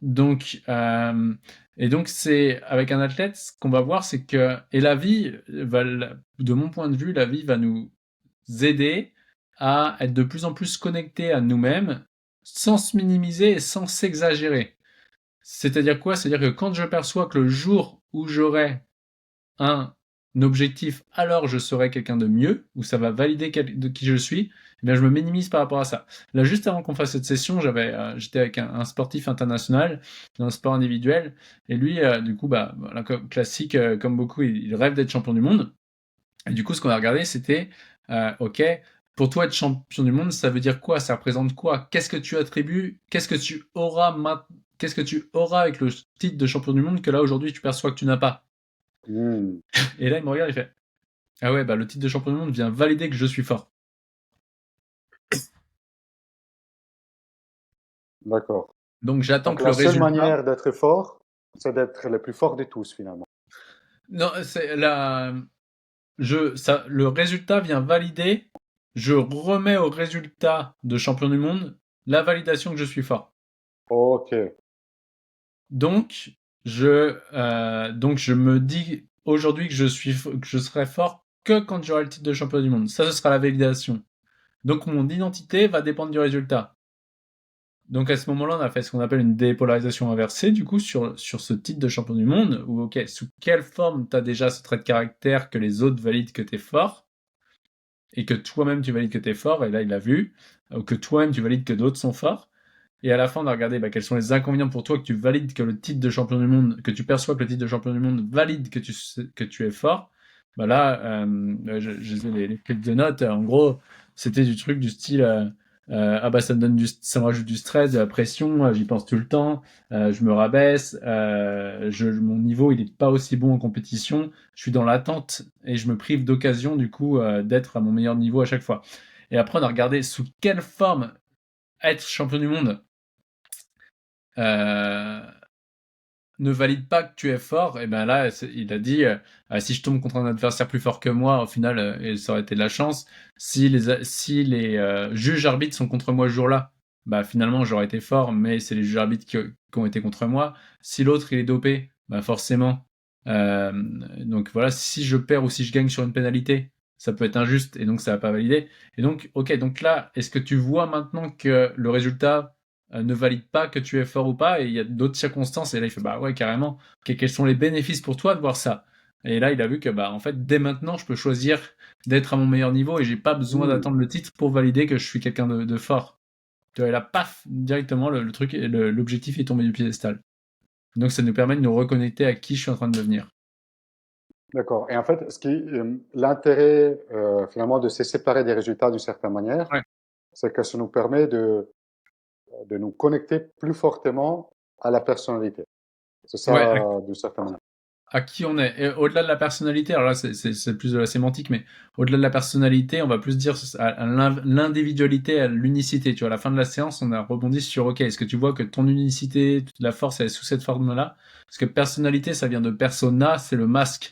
Donc, et donc c'est avec un athlète, ce qu'on va voir, c'est que et la vie de mon point de vue, la vie va nous aider à être de plus en plus connectés à nous-mêmes, sans se minimiser et sans s'exagérer. C'est-à-dire quoi? C'est-à-dire que quand je perçois que le jour où j'aurai un objectif, alors je serai quelqu'un de mieux, ou ça va valider de qui je suis, eh bien je me minimise par rapport à ça. Là, juste avant qu'on fasse cette session, j'étais avec un sportif international dans un sport individuel, et lui, du coup, voilà, classique, comme beaucoup, il rêve d'être champion du monde. Et du coup, ce qu'on a regardé, c'était, ok, pour toi, être champion du monde, ça veut dire quoi? Ça représente quoi? Qu'est-ce que tu attribues? Qu'est-ce que tu auras avec le titre de champion du monde que là, aujourd'hui, tu perçois que tu n'as pas? Hmm, Et là, il me regarde, il fait, ah ouais, le titre de champion du monde vient valider que je suis fort. d'accord. Donc, j'attends Donc que la le seule résultat. manière d'être fort, c'est d'être le plus fort de tous finalement. Non, c'est la. Le résultat vient valider. Je remets au résultat de champion du monde la validation que je suis fort. Ok, Donc je me dis aujourd'hui que que je serai fort que quand j'aurai le titre de champion du monde. Ça, ce sera la validation. Donc mon identité va dépendre du résultat. Donc à ce moment-là, on a fait ce qu'on appelle une dépolarisation inversée, du coup, sur ce titre de champion du monde, où, ok, sous quelle forme tu as déjà ce trait de caractère que les autres valident que tu es fort, et que toi-même tu valides que tu es fort, et là il l'a vu, ou que toi-même tu valides que d'autres sont forts. Et à la fin, on a regardé quels sont les inconvénients pour toi que tu valides que le titre de champion du monde, que tu perçois que le titre de champion du monde valide que tu es fort. Là, j'ai les prises de notes. En gros, c'était du truc du style ah ça me donne ça me rajoute du stress, de la pression, j'y pense tout le temps, je me rabaisse, mon niveau il est pas aussi bon en compétition, je suis dans l'attente et je me prive d'occasion du coup d'être à mon meilleur niveau à chaque fois. Et après, on a regardé sous quelle forme être champion du monde euh, ne valide pas que tu es fort, et ben là, il a dit si je tombe contre un adversaire plus fort que moi, au final, et ça aurait été de la chance. Si les juges arbitres sont contre moi ce jour-là, bah finalement j'aurais été fort, mais c'est les juges arbitres qui ont été contre moi. Si l'autre il est dopé, bah forcément. Euh, donc voilà, si je perds ou si je gagne sur une pénalité, ça peut être injuste et donc ça va pas valider. Et donc, ok, donc là, est-ce que tu vois maintenant que le résultat ne valide pas que tu es fort ou pas, et il y a d'autres circonstances, et là il fait bah ouais carrément, ok, quels sont les bénéfices pour toi de voir ça? Et là il a vu que en fait dès maintenant je peux choisir d'être à mon meilleur niveau et j'ai pas besoin hmm, d'attendre le titre pour valider que je suis quelqu'un de fort. Tu vois, et là paf, directement le truc, l'objectif est tombé du piédestal. Donc ça nous permet de nous reconnecter à qui je suis en train de devenir. d'accord. Et en fait, l'intérêt finalement de se séparer des résultats d'une certaine manière, Ouais. c'est que ça nous permet de nous connecter plus fortement à la personnalité. C'est Ouais, ça, d'une certaine manière. à qui on est. Et au-delà de la personnalité, alors là c'est plus de la sémantique, mais au-delà de la personnalité, on va plus dire à l'individualité, à l'unicité. Tu vois, à la fin de la séance, on a rebondi sur ok, est-ce que tu vois que ton unicité, toute la force, elle est sous cette forme-là? Parce que personnalité, ça vient de persona, c'est le masque.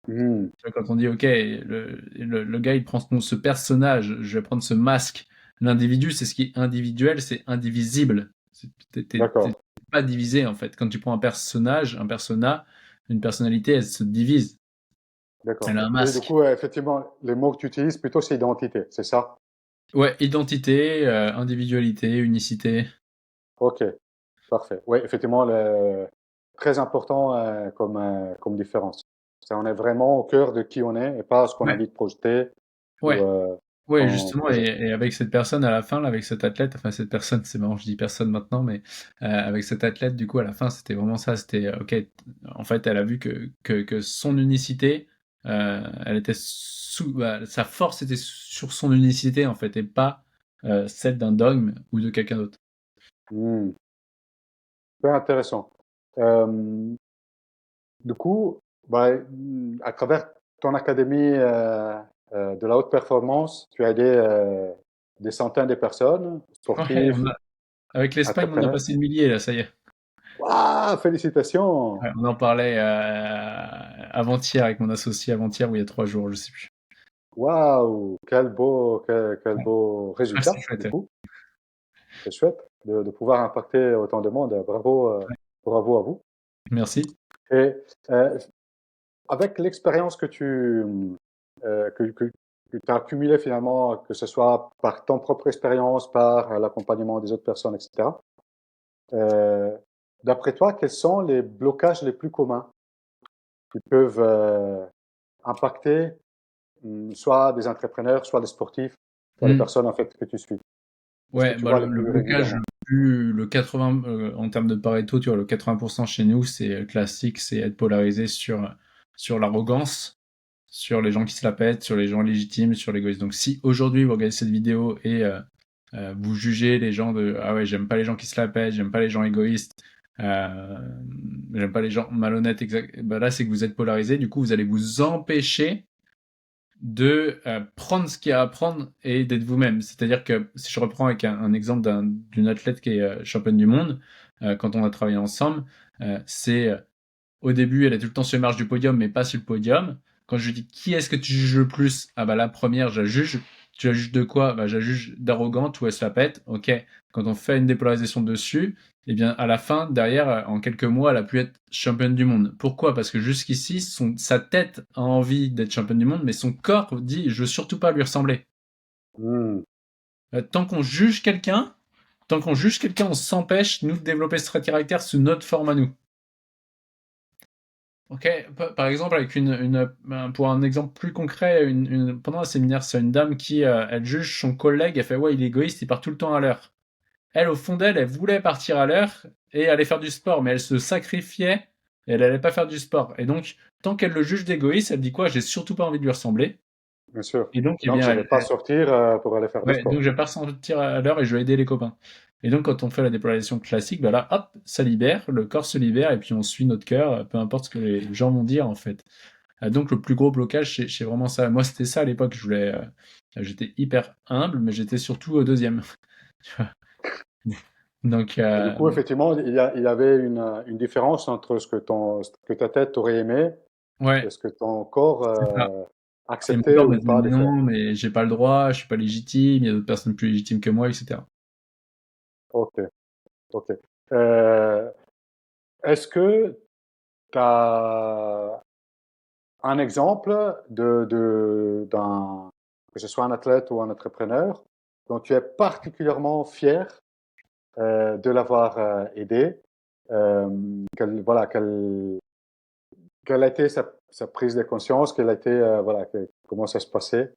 Hmm, Tu vois, quand on dit ok, le gars il prend ce personnage, je vais prendre ce masque. L'individu, c'est ce qui est individuel, c'est indivisible. T'es d'accord, pas divisé en fait. Quand tu prends un personnage, un persona, une personnalité, elle se divise. d'accord. Elle a un Oui, du masque. coup, effectivement, les mots que tu utilises plutôt, c'est identité, c'est ça? Ouais, identité, individualité, unicité. Ok, parfait. Oui, effectivement, très important comme différence. On est vraiment au cœur de qui on est et pas ce qu'on a Ouais, envie de projeter ou ouais. Ouais, qu'on justement, projette. et avec cette personne à la fin, là, avec cet athlète, enfin cette personne, c'est marrant, je dis personne maintenant, mais avec cet athlète, du coup, à la fin, c'était vraiment ça. C'était, ok, en fait, elle a vu que son unicité, elle était sa force était sur son unicité, en fait, et pas celle d'un dogme ou de quelqu'un d'autre. Hmm, super intéressant. Euh, du coup, à travers ton académie de la haute performance, tu as aidé des centaines de personnes, Ouais, sportifs, avec l'Espagne, on a entrepreneurs. passé le millier, là, ça y est. Waouh, félicitations! Ouais, on en parlait avant-hier avec mon associé, avant-hier ou il y a 3 jours, je sais plus. Waouh, quel Ouais. beau Ah, c'est résultat, chouette. du Ouais. coup. C'est chouette de pouvoir impacter autant de monde. Bravo, Ouais. bravo à vous. Merci. Et euh, avec l'expérience que tu as accumulée finalement, que ce soit par ton propre expérience, par l'accompagnement des autres personnes, etc., euh, d'après toi, quels sont les blocages les plus communs qui peuvent impacter soit des entrepreneurs, soit des sportifs, soit les Hmm. personnes en fait que tu suis. Est-ce que Ouais, tu bah vois les le plus blocage régulièrement? le 80 en termes de Pareto, tu vois, le 80% chez nous, c'est classique, c'est être polarisé sur l'arrogance, sur les gens qui se la pètent, sur les gens légitimes, sur l'égoïsme. Donc si aujourd'hui vous regardez cette vidéo et vous jugez les gens de ah ouais, j'aime pas les gens qui se la pètent, j'aime pas les gens égoïstes, euh, j'aime pas les gens malhonnêtes, exact, bah là c'est que vous êtes polarisé, du coup vous allez vous empêcher de prendre ce qu'il y a à prendre et d'être vous-même. C'est-à-dire que si je reprends avec un exemple d'une athlète qui est championne du monde, quand on a travaillé ensemble, c'est au début, elle est tout le temps sur les marches du podium, mais pas sur le podium. Quand je lui dis qui est-ce que tu juges le plus? Ah bah la première, je la juge. Tu la juges de quoi? Bah je la juge d'arrogante ou elle se la pète. Ok. Quand on fait une dépolarisation dessus, eh bien à la fin, derrière, en quelques mois, elle a pu être championne du monde. Pourquoi? Parce que jusqu'ici, sa tête a envie d'être championne du monde, mais son corps dit je veux surtout pas lui ressembler. Hmm, Tant qu'on juge quelqu'un, on s'empêche nous de développer ce trait de caractère sous notre forme à nous. Ok, par exemple, avec pour un exemple plus concret, pendant un séminaire, c'est une dame qui, elle juge son collègue, elle fait ouais, il est égoïste, il part tout le temps à l'heure. Elle, au fond d'elle, elle voulait partir à l'heure et aller faire du sport, mais elle se sacrifiait et elle allait pas faire du sport. Et donc, tant qu'elle le juge d'égoïste, elle dit quoi? J'ai surtout pas envie de lui ressembler. bien sûr. Et donc, Et eh donc, bien, je ne vais pas sortir pour aller faire du ouais, donc sport. je vais pas ressentir à l'heure et je vais aider les copains. Et donc, quand on fait la dépolarisation classique, bah là, hop, ça libère, le corps se libère et puis on suit notre cœur, peu importe ce que les gens vont dire en fait. Donc le plus gros blocage, c'est vraiment ça. Moi, c'était ça à l'époque. J'étais hyper humble, mais j'étais surtout au deuxième. Tu vois. Donc, Et du coup, effectivement, il y avait une différence entre ce que ta tête aurait aimé et ouais, ce que ton corps c'est ça. Et mon acceptait corps me ou disait pas de faire. non, mais j'ai pas le droit, je suis pas légitime, il y a d'autres personnes plus légitimes que moi, etc. Ok, ok. Euh, Est-ce que tu as un exemple que ce soit un athlète ou un entrepreneur, dont tu es particulièrement fier de l'avoir aidé? Euh, voilà, quelle a été sa prise de conscience? Quelle a été, voilà, comment ça se passait?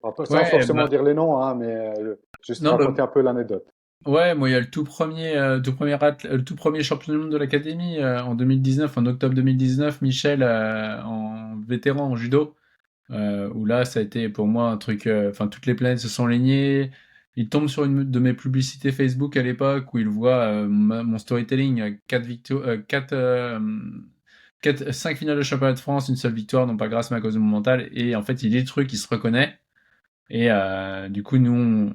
Sans Ouais, bah, forcément dire les noms, hein, mais juste non, bah, raconter un peu l'anecdote. ouais, moi, il y a le tout premier champion du monde de l'académie en 2019, en octobre 2019, Michel, en vétéran en judo. Où là, ça a été pour moi un truc. Enfin, toutes les planètes se sont alignées. Il tombe sur une de mes publicités Facebook à l'époque où il voit mon storytelling, 5 finales de championnat de France, une seule victoire, non pas grâce mais à cause de mon mental. Et en fait, il lit le truc, il se reconnaît. Et du coup, nous,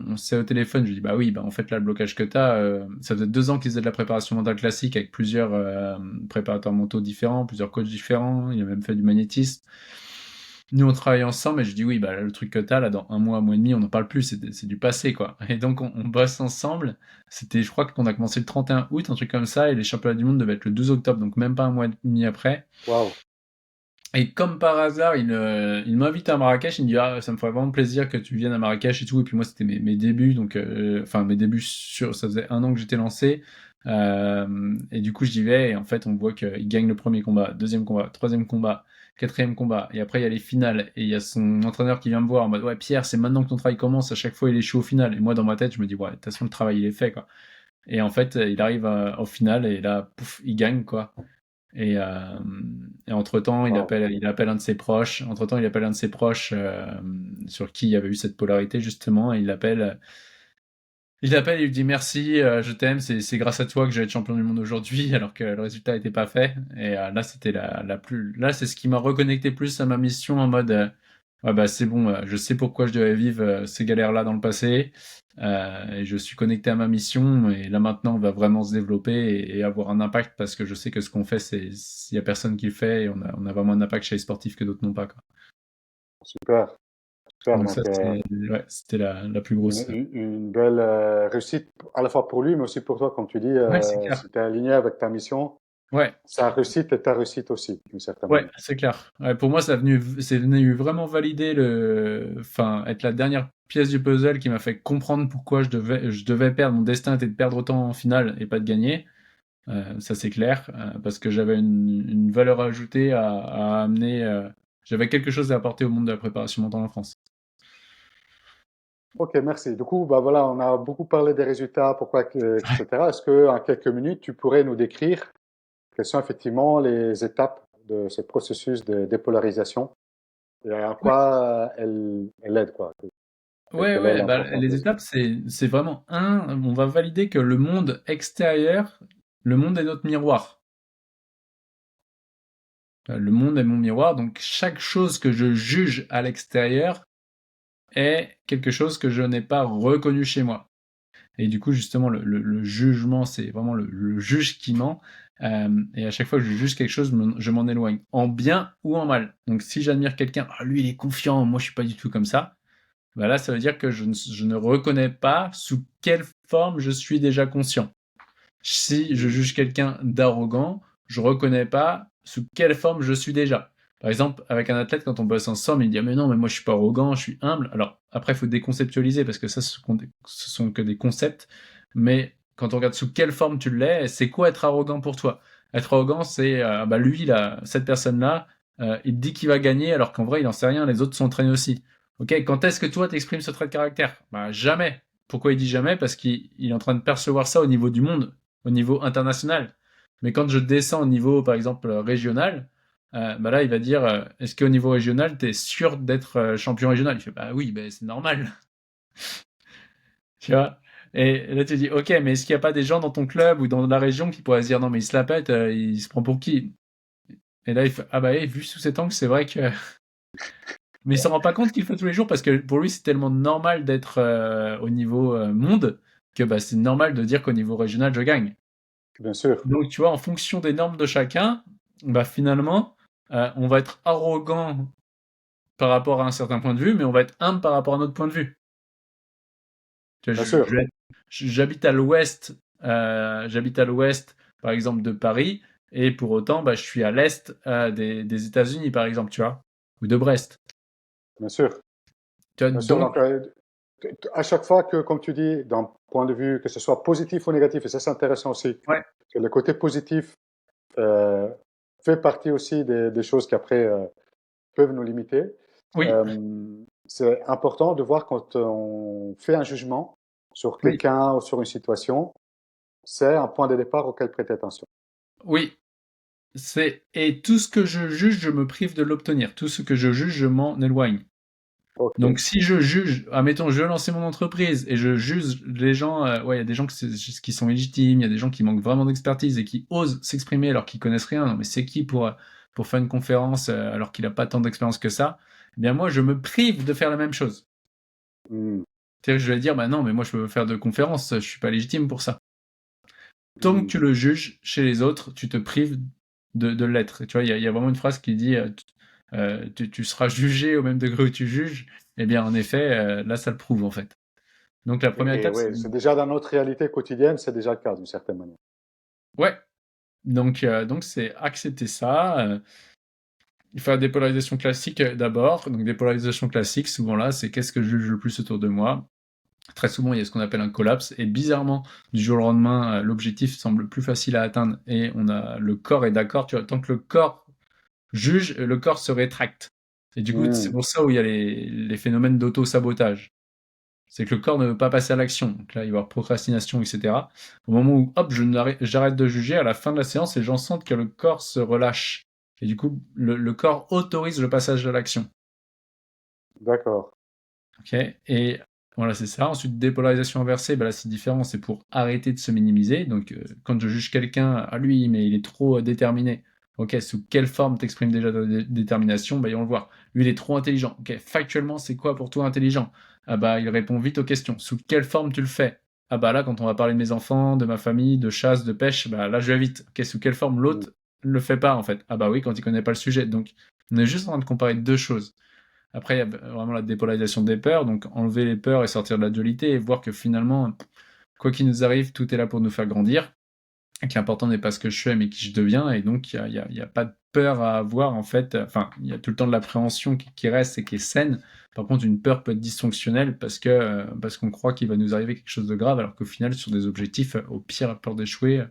on s'est au téléphone. Je lui dis, bah oui, bah en fait, là, le blocage que t'as, ça faisait 2 ans qu'ils faisaient de la préparation mentale classique avec plusieurs préparateurs mentaux différents, plusieurs coachs différents. Il a même fait du magnétisme. Nous, on travaille ensemble et je dis, oui, bah le truc que t'as, là, dans un mois et demi, on n'en parle plus, c'est du passé, quoi. Et donc, on bosse ensemble. Je crois qu'on a commencé le 31 août, un truc comme ça, et les championnats du monde devaient être le 12 octobre, donc même pas un mois et demi après. Waouh, Et comme par hasard, il m'invite à Marrakech. Il me dit ah, ça me ferait vraiment plaisir que tu viennes à Marrakech et tout. Et puis moi, c'était mes débuts, donc enfin mes débuts ça faisait 1 an que j'étais lancé. Et du coup, j'y vais et en fait, on voit qu'il gagne le premier combat, deuxième combat, troisième combat, quatrième combat. Et après, il y a les finales et il y a son entraîneur qui vient me voir en mode ouais Pierre, c'est maintenant que ton travail commence. À chaque fois, il est chaud au final. Et moi, dans ma tête, je me dis ouais, de toute façon, le travail il est fait quoi. Et en fait, il arrive au final et là, pouf, il gagne quoi. Et, euh, et entre-temps, waouh. il appelle un de ses proches. Entre-temps, il appelle un de ses proches sur qui il y avait eu cette polarité, justement. Et il lui dit merci, je t'aime, c'est grâce à toi que je vais être champion du monde aujourd'hui, alors que le résultat n'était pas fait. Et là, c'était là, c'est ce qui m'a reconnecté plus à ma mission en mode, ouais, bah, c'est bon, je sais pourquoi je devais vivre ces galères-là dans le passé. Et je suis connecté à ma mission. Et là, maintenant, on va vraiment se développer et avoir un impact parce que je sais que ce qu'on fait, il y a personne qui le fait et on a vraiment un impact chez les sportifs que d'autres n'ont pas, quoi. Super, super. Donc Donc, ça, ouais, c'était la plus grosse. une belle réussite à la fois pour lui, mais aussi pour toi, comme tu dis, Ouais, c'est clair. si tu es aligné avec ta mission, Ouais, sa réussite est ta réussite aussi, d'une certaine ouais, manière. c'est clair. Ouais, pour moi, c'est venu vraiment valider enfin, être la dernière pièce du puzzle qui m'a fait comprendre pourquoi je devais perdre. Mon destin était de perdre autant en finale et pas de gagner. Ça c'est clair, parce que j'avais une valeur ajoutée à amener, j'avais quelque chose à apporter au monde de la préparation mentale en France. Ok, merci. Du coup, bah voilà, on a beaucoup parlé des résultats, pourquoi, etc. Est-ce que, en quelques minutes, tu pourrais nous décrire quelles sont effectivement les étapes de ce processus de dépolarisation et à Ouais, quoi elle aide, quoi. ouais, Quelle est ouais, bah, l'importance les de ça? étapes, c'est vraiment on va valider que le monde extérieur, le monde est notre miroir. Le monde est mon miroir, donc chaque chose que je juge à l'extérieur est quelque chose que je n'ai pas reconnu chez moi. Et du coup, justement, le jugement, c'est vraiment le juge qui ment. Et à chaque fois que je juge quelque chose, je m'en éloigne, en bien ou en mal. Donc si j'admire quelqu'un, ah, lui il est confiant, moi je suis pas du tout comme ça, bah là ça veut dire que je ne reconnais pas sous quelle forme je suis déjà conscient. Si je Hmm. juge quelqu'un d'arrogant, je reconnais pas sous quelle forme je suis déjà. Par exemple, avec un athlète, quand on bosse ensemble, il dit: «Ah mais non, mais moi je suis pas arrogant, je suis humble». Alors après, il faut déconceptualiser parce que ça, ce sont que des concepts. Mais quand on regarde sous quelle forme tu l'es, c'est quoi être arrogant pour toi? Être arrogant, c'est bah lui, là, cette personne-là, il dit qu'il va gagner alors qu'en vrai, il en sait rien. Les autres s'entraînent aussi. Ok, quand est-ce que toi t'exprimes ce trait de caractère? Bah jamais. Pourquoi il dit jamais? Parce qu'il est en train de percevoir ça au niveau du monde, au niveau international. Mais quand je descends au niveau, par exemple, régional, bah là, il va dire, est-ce qu'au niveau régional, tu es sûr d'être champion régional? Il fait, bah oui, bah, c'est normal. Tu vois? Et là, tu dis, ok, mais est-ce qu'il n'y a pas des gens dans ton club ou dans la région qui pourraient se dire, non, mais il se la pète, il se prend pour qui? Et là, il fait, ah bah, vu sous cet angle, c'est vrai que. Mais il s'en rend pas compte qu'il le fait tous les jours parce que pour lui, c'est tellement normal d'être au niveau monde que bah, c'est normal de dire qu'au niveau régional, je gagne. Bien sûr, Donc, tu vois, en fonction des normes de chacun, bah, finalement, on va être arrogant par rapport à un certain point de vue, mais on va être humble par rapport à notre point de vue. Tu vois, bien sûr, j'habite à l'ouest, par exemple, de Paris, et pour autant, bah, je suis à l'est des États-Unis, par exemple, tu vois, ou de Brest. bien sûr, Tu vois, bien sûr. donc, Donc, à chaque fois que, comme tu dis, d'un point de vue que ce soit positif ou négatif, et ça c'est intéressant aussi, ouais, que le côté positif euh, fait partie aussi des choses qui après peuvent nous limiter. oui, C'est important de voir quand on fait un jugement sur oui, quelqu'un ou sur une situation, c'est un point de départ auquel prêter attention. oui. Et tout ce que je juge, je me prive de l'obtenir. Tout ce que je juge, je m'en éloigne. Ok. Donc si je juge, admettons, je veux lancer mon entreprise et je juge les gens, ouais, il y a des gens qui sont légitimes, il y a des gens qui manquent vraiment d'expertise et qui osent s'exprimer alors qu'ils connaissent rien. Non, mais c'est qui pour faire une conférence alors qu'il a pas tant d'expérience que ça? Eh bien moi, je me prive de faire la même chose. Hmm, C'est-à-dire que je vais dire, bah non, mais moi je peux pas faire de conférence, je suis pas légitime pour ça. Tant que hmm. tu le juges chez les autres, tu te prives de l'être. Tu vois, il y a vraiment une phrase qui dit tu seras jugé au même degré où tu juges. Eh bien, en effet, là, ça le prouve, en fait. Donc, la première Et étape, c'est. ouais, c'est déjà dans notre réalité quotidienne, c'est déjà le cas d'une certaine manière. Ouais. Donc c'est accepter ça. Il faut la dépolarisation classique d'abord. Donc, dépolarisation classique, souvent là, c'est qu'est-ce que je juge le plus autour de moi. Très souvent, il y a ce qu'on appelle un collapse. Et bizarrement, du jour au lendemain, l'objectif semble plus facile à atteindre et le corps est d'accord. Tu vois, tant que le corps juge, le corps se rétracte. Et du coup, c'est Hmm, pour ça où il y a les phénomènes d'auto-sabotage. C'est que le corps ne veut pas passer à l'action. Donc là, il va y avoir procrastination, etc. Au moment où, hop, j'arrête de juger, à la fin de la séance, les gens sentent que le corps se relâche. Et du coup, le corps autorise le passage de l'action. d'accord. Ok. Et voilà, c'est ça. Ensuite, dépolarisation inversée, bah là, c'est différent. C'est pour arrêter de se minimiser. Donc, quand je juge quelqu'un, à lui, mais il est trop déterminé. Ok, sous quelle forme t'exprimes déjà ta détermination? Bah, on le voir. Lui, il est trop intelligent. Ok, factuellement, c'est quoi pour toi intelligent? Ah bah, il répond vite aux questions. Sous quelle forme tu le fais? Ah bah là, quand on va parler de mes enfants, de ma famille, de chasse, de pêche, bah là, je vais vite. Ok, sous quelle forme Hmm, l'autre ne le fait pas, en fait? Ah bah oui, quand il connaît pas le sujet. Donc, on est juste en train de comparer deux choses. Après, il y a vraiment la dépolarisation des peurs, donc enlever les peurs et sortir de la dualité et voir que finalement, quoi qu'il nous arrive, tout est là pour nous faire grandir. Et que l'important n'est pas ce que je fais, mais qui je deviens. Et donc, il y a pas de peur à avoir, en fait. Enfin, il y a tout le temps de l'appréhension qui reste et qui est saine. Par contre, une peur peut être dysfonctionnelle parce qu'on croit qu'il va nous arriver quelque chose de grave, alors qu'au final, sur des objectifs, au pire, peur d'échouer,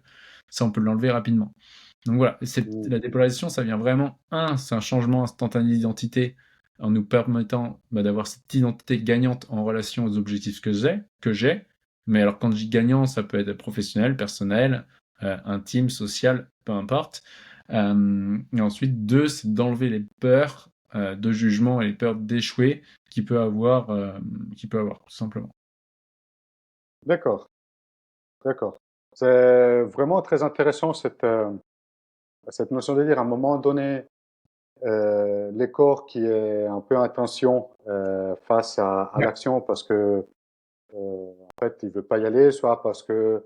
Ça, on peut l'enlever rapidement. Donc voilà, Hmm. la dépolarisation, ça vient vraiment, c'est un changement instantané d'identité en nous permettant d'avoir cette identité gagnante en relation aux objectifs que j'ai. Mais alors quand je dis gagnant, ça peut être professionnel, personnel, intime, social, peu importe. Et ensuite, deux, c'est d'enlever les peurs de jugement et les peurs d'échouer qu'il peut avoir, tout simplement. D'accord, d'accord. C'est vraiment très intéressant cette notion de dire à un moment donné, les corps qui est un peu en tension face à Ouais, l'action parce que en fait il veut pas y aller, soit parce que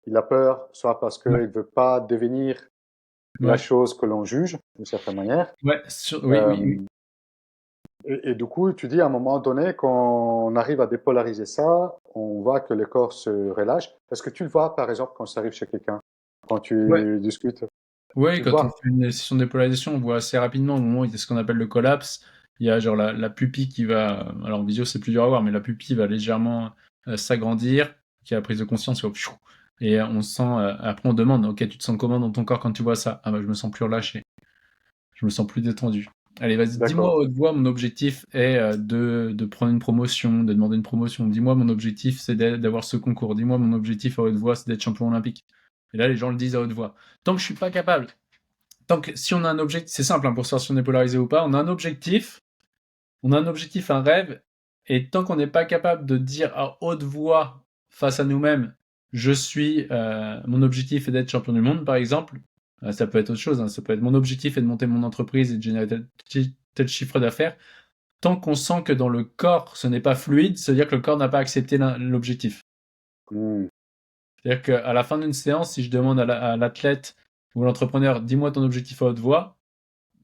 il a peur, soit parce ouais, qu'il veut pas devenir la ouais, chose que l'on juge d'une certaine manière. ouais, oui, oui, oui. Euh, et du coup, tu dis à un moment donné, quand on arrive à dépolariser ça, on voit que le corps se relâche. Est-ce que tu le vois, par exemple, quand ça arrive chez quelqu'un, quand Ouais, tu discutes, ouais, tu le quand on vois? fait une session de dépolarisation, on voit assez rapidement au moment où il y a ce qu'on appelle le collapse. Il y a genre la pupille qui va, alors en visio c'est plus dur à voir, mais la pupille va légèrement s'agrandir, qui a la prise de conscience, et on sent, après on demande, ok, tu te sens comment dans ton corps quand tu vois ça? Ah bah je me sens plus relâché, je me sens plus détendu. Allez, vas-y, dis-moi à D'accord. haute voix, mon objectif est de prendre une promotion, de demander une promotion. Dis-moi, mon objectif, c'est d'avoir ce concours. Dis-moi, mon objectif à haute voix, c'est d'être champion olympique. Et là, les gens le disent à haute voix. Tant que je suis pas capable, tant que si on a un objectif, c'est simple hein, pour savoir si on est polarisé ou pas, on a un objectif, un rêve, et tant qu'on n'est pas capable de dire à haute voix face à nous-mêmes, mon objectif est d'être champion du monde, par exemple, ça peut être autre chose, hein, ça peut être mon objectif est de monter mon entreprise et de générer tel chiffre d'affaires. Tant qu'on sent que dans le corps ce n'est pas fluide, c'est-à-dire que le corps n'a pas accepté l'objectif. Hmm. C'est-à-dire qu'à la fin d'une séance, si je demande à l'athlète ou à l'entrepreneur, dis-moi ton objectif à haute voix,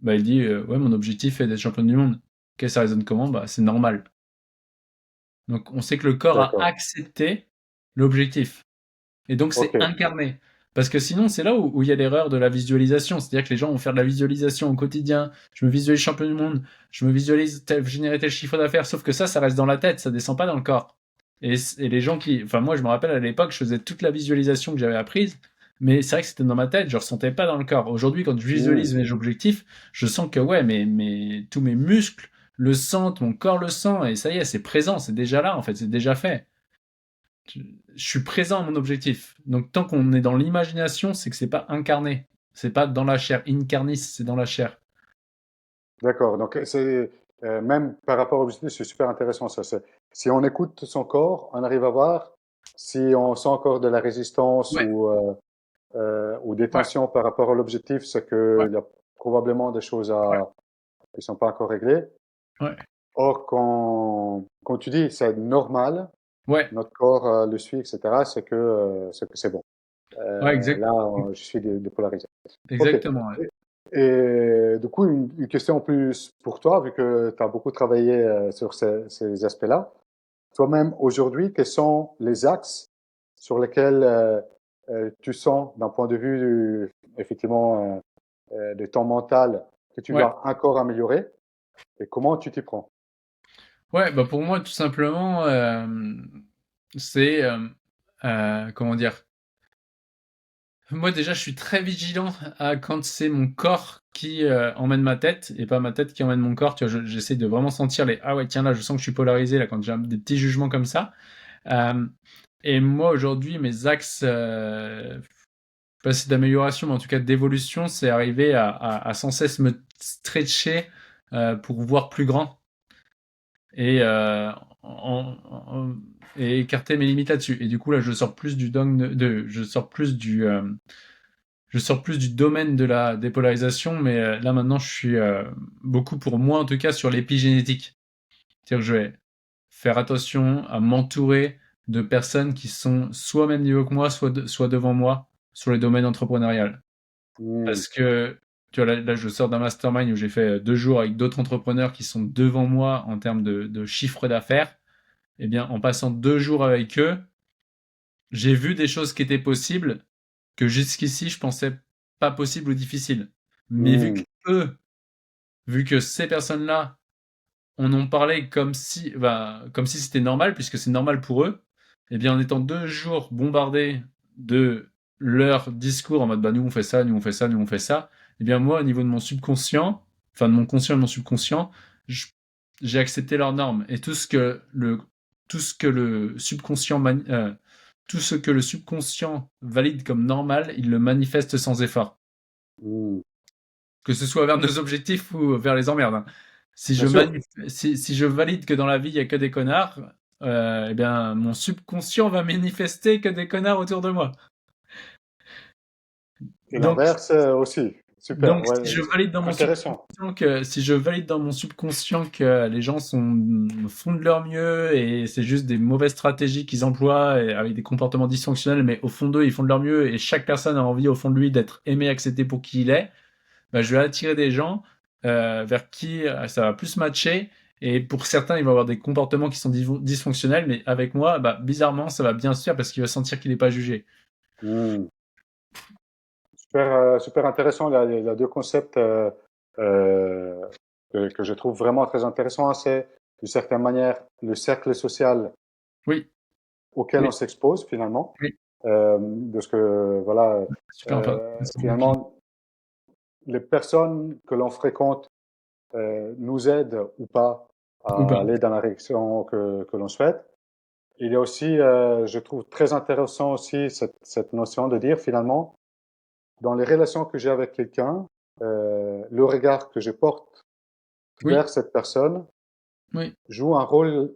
bah, il dit ouais, mon objectif est d'être champion du monde. Ok, ça résonne comment? Bah, c'est normal. Donc, on sait que le corps a D'accord. accepté l'objectif. Et donc, Ok. c'est incarné. Parce que sinon, c'est là où il y a l'erreur de la visualisation. C'est-à-dire que les gens vont faire de la visualisation au quotidien. Je me visualise champion du monde. Je me visualise générer tel chiffre d'affaires. Sauf que ça reste dans la tête. Ça descend pas dans le corps. Et les gens enfin, moi, je me rappelle à l'époque, je faisais toute la visualisation que j'avais apprise. Mais c'est vrai que c'était dans ma tête. Je ressentais pas dans le corps. Aujourd'hui, quand je Hmm. visualise mes objectifs, je sens que, ouais, mais tous mes muscles le sentent, mon corps le sent. Et ça y est, c'est présent. C'est déjà là, en fait. C'est déjà fait. Je suis présent à mon objectif. Donc tant qu'on est dans l'imagination, c'est que c'est pas incarné. C'est pas dans la chair. Incarnis, c'est dans la chair. D'accord. Donc, c'est même par rapport au objectif, c'est super intéressant ça. Si on écoute son corps, on arrive à voir si on sent encore de la résistance Ouais, ou des ouais, tensions par rapport à l'objectif, c'est ouais, qu'il y a probablement des choses ouais, qui sont pas encore réglées. ouais, Or, quand tu dis c'est normal, ouais, notre corps le suit, etc., c'est que c'est bon. ouais, Là, je suis dépolarisé. Ok. exactement. Ouais. Et du coup, une question en plus pour toi, vu que tu as beaucoup travaillé sur ces aspects-là. Toi-même, aujourd'hui, quels sont les axes sur lesquels tu sens, d'un point de vue, effectivement, de ton mental, que tu Ouais, dois encore améliorer et comment tu t'y prends? ouais, bah pour moi, tout simplement, c'est comment dire. Moi déjà, je suis très vigilant à quand c'est mon corps qui emmène ma tête et pas ma tête qui emmène mon corps. Tu vois, j'essaie de vraiment sentir les ah ouais tiens là, je sens que je suis polarisé là quand j'ai des petits jugements comme ça. Euh, et moi, aujourd'hui, mes axes, pas c'est d'amélioration, mais en tout cas d'évolution, c'est arriver à sans cesse me stretcher pour voir plus grand et, et écarter mes limites là-dessus. Et du coup, là, je sors plus du domaine de la dépolarisation, mais là maintenant, je suis beaucoup pour moi, en tout cas, sur l'épigénétique. C'est-à-dire que je vais faire attention à m'entourer de personnes qui sont soit au même niveau que moi, soit devant moi sur les domaines entrepreneurial. Hmm. Parce que, tu vois, là je sors d'un mastermind où j'ai fait 2 jours avec d'autres entrepreneurs qui sont devant moi en termes de chiffre d'affaires. Eh bien, en passant 2 jours avec eux, j'ai vu des choses qui étaient possibles que jusqu'ici je pensais pas possibles ou difficiles. Mais Hmm. vu que ces personnes-là on en parlait comme si c'était normal, puisque c'est normal pour eux, eh bien, en étant 2 jours bombardés de leur discours en mode bah nous on fait ça, nous on fait ça, nous on fait ça, eh bien moi au niveau de mon subconscient, enfin de mon conscient et de mon subconscient, j'ai accepté leurs normes et tout ce que le subconscient tout ce que le subconscient valide comme normal, il le manifeste sans effort. Hmm. Que ce soit vers nos objectifs ou vers les emmerdes, hein. Bien sûr. Si je valide que dans la vie il y a que des connards, eh bien mon subconscient va manifester que des connards autour de moi. Et Donc l'inverse aussi. Super. Donc, Ouais, si je valide dans mon intéressant. subconscient que les gens font de leur mieux et c'est juste des mauvaises stratégies qu'ils emploient et avec des comportements dysfonctionnels, mais au fond d'eux, ils font de leur mieux et chaque personne a envie au fond de lui d'être aimé, accepté pour qui il est, bah, je vais attirer des gens vers qui ça va plus matcher. Et pour certains, il va avoir des comportements qui sont dysfonctionnels, mais avec moi, bah, bizarrement, ça va bien se faire parce qu'il va sentir qu'il n'est pas jugé. Hmm. Super, super intéressant. Il y a deux concepts euh, que je trouve vraiment très intéressants. C'est, d'une certaine manière, le cercle social Oui, auquel on oui, s'expose finalement. oui, De ce que, voilà, super intéressant. finalement, les personnes que l'on fréquente nous aident ou pas Ou à pas. aller dans la direction que l'on souhaite. Il y a aussi, je trouve très intéressant aussi cette notion de dire finalement, dans les relations que j'ai avec quelqu'un, le regard que je porte Oui, vers cette personne oui, joue un rôle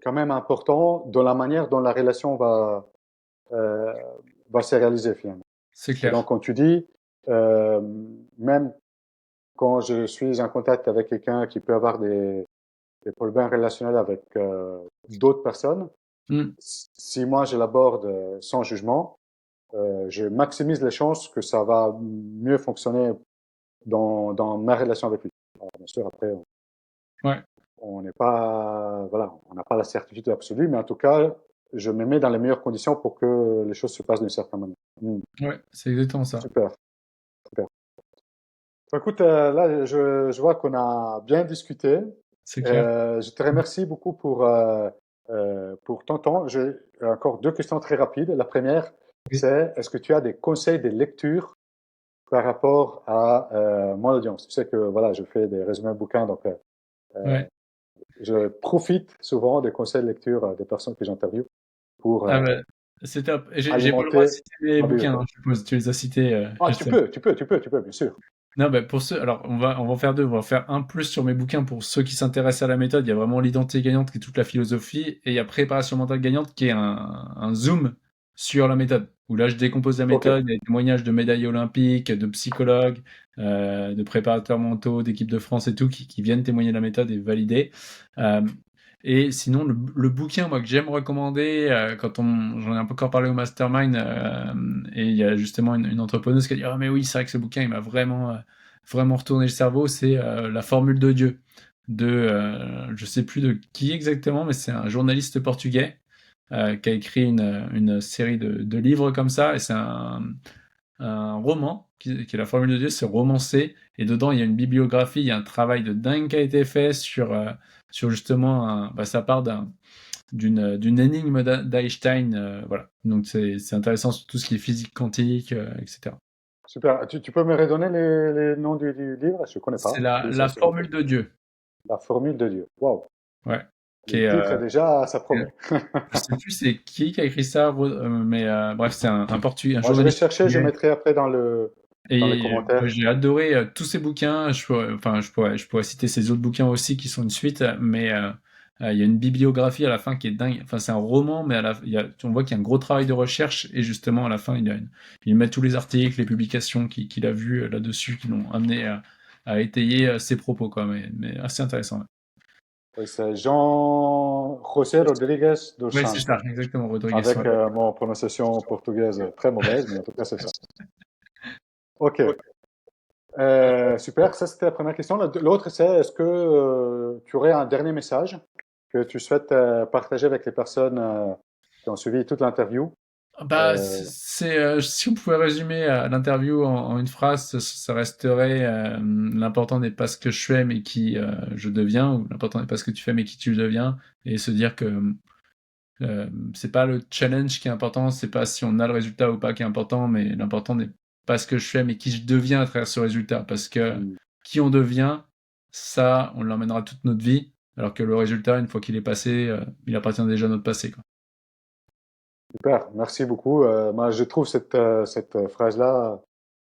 quand même important dans la manière dont la relation euh, va se réaliser finalement. c'est Et donc, clair. quand tu dis, euh, même quand je suis en contact avec quelqu'un qui peut avoir des problèmes relationnels avec d'autres personnes, Mm. si moi je l'aborde sans jugement, je maximise les chances que ça va mieux fonctionner dans ma relation avec lui. Alors, bien sûr, après, Ouais, on n'est pas, voilà, on n'a pas la certitude absolue, mais en tout cas, je me mets dans les meilleures conditions pour que les choses se passent d'une certaine manière. ouais, c'est exactement ça. Super, super. Bah, écoute, là, je vois qu'on a bien discuté. C'est clair. Je te remercie beaucoup pour ton temps. J'ai encore deux questions très rapides. La première, Oui. c'est est-ce que tu as des conseils de lecture par rapport à mon audience? Tu sais que voilà, je fais des résumés de bouquins, donc Ouais. je profite souvent des conseils de lecture des personnes que j'interviewe pour Ah bah, c'est top. J'ai pas le droit de alimenter citer les ma bouquins, hein, bibliothèque. je suppose. Tu les as cités Ah, juste avant. tu peux, bien sûr. Non, bah pour ceux, alors on va en faire deux. On va en faire un plus sur mes bouquins pour ceux qui s'intéressent à la méthode. Il y a vraiment l'identité gagnante qui est toute la philosophie, et il y a préparation mentale gagnante qui est un zoom sur la méthode. Où là, je décompose la Ok, méthode, il y a des témoignages de médailles olympiques, de psychologues, de préparateurs mentaux, d'équipes de France et tout, qui viennent témoigner de la méthode et valider. Euh, et sinon, le bouquin, moi, que j'aime recommander, j'en ai un peu encore parlé au Mastermind, et il y a justement une entrepreneuse qui a dit, ah, mais oui, c'est vrai que ce bouquin, il m'a vraiment retourné le cerveau, c'est La formule de Dieu, je sais plus de qui exactement, mais c'est un journaliste portugais, qui a écrit une série de livres comme ça, et c'est un roman qui est La formule de Dieu, c'est romancé, et dedans il y a une bibliographie, il y a un travail de dingue qui a été fait sur justement, ça part d'une énigme d'Einstein, voilà. Donc c'est intéressant sur tout ce qui est physique quantique, etc. super. Tu peux me redonner les noms du livre? Je ne connais C'est pas. Je lis ça la sur formule Wikipédia. de Dieu, La formule de Dieu. Waouh. ouais. Qui Le est, titre déjà, ça promet. je sais plus c'est qui a écrit ça, mais bref, c'est un Moi, je vais journaliste chercher, je portugais. mettrai après dans les Et commentaires. j'ai adoré tous ces bouquins. Je pourrais citer ces autres bouquins aussi qui sont une suite, mais il y a une bibliographie à la fin qui est dingue. Enfin, c'est un roman, mais on voit qu'il y a un gros travail de recherche et justement à la fin, il met tous les articles, les publications qu'il a vus là-dessus, qui l'ont amené à étayer ses propos, quoi. Mais assez intéressant. Ouais, Oui, c'est Jean José Rodriguez dos ouais, c'est ça, Santos. exactement, Rodriguez. Avec Ouais. mon prononciation portugaise très mauvaise, mais en tout cas, c'est ça. Ok. Super, ça c'était la première question. L'autre, c'est est-ce que tu aurais un dernier message que tu souhaites partager avec les personnes qui ont suivi toute l'interview? Bah, Euh, si on pouvait résumer l'interview en une phrase, ça resterait l'important n'est pas ce que je fais, mais qui je deviens, ou l'important n'est pas ce que tu fais, mais qui tu deviens, et se dire que C'est pas le challenge qui est important, c'est pas si on a le résultat ou pas qui est important, mais l'important n'est pas ce que je fais, mais qui je deviens à travers ce résultat. Parce que Hmm. qui on devient, ça, on l'emmènera toute notre vie, alors que le résultat, une fois qu'il est passé, il appartient déjà à notre passé, quoi. Super, merci beaucoup. Moi, je trouve cette phrase-là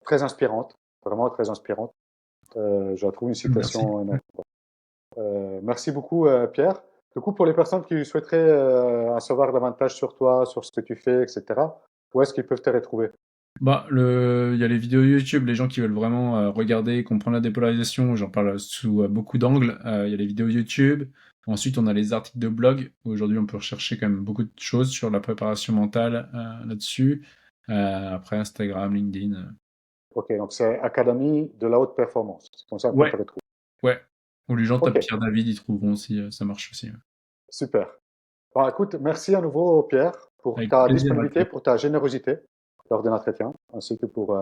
très inspirante, vraiment très inspirante. Je la trouve une Merci. citation énorme. Merci beaucoup, Pierre. Du coup, pour les personnes qui souhaiteraient en savoir davantage sur toi, sur ce que tu fais, etc., où est-ce qu'ils peuvent te retrouver? Bah, il y a les vidéos YouTube, les gens qui veulent vraiment regarder, comprendre la dépolarisation, j'en parle sous beaucoup d'angles. Il y a les vidéos YouTube. Ensuite, on a les articles de blog. Aujourd'hui, on peut rechercher quand même beaucoup de choses sur la préparation mentale là-dessus. Après, Instagram, LinkedIn. Ok, donc c'est Académie de la haute performance. C'est comme ça qu'on Ouais, te retrouve. ouais. Ou les gens Ok, tapent Pierre David, ils trouveront aussi, ça marche aussi. Ouais. super. Bon, écoute, merci à nouveau, Pierre, pour Avec ta plaisir, disponibilité, Mathieu. pour ta générosité lors de l'entretien, ainsi que pour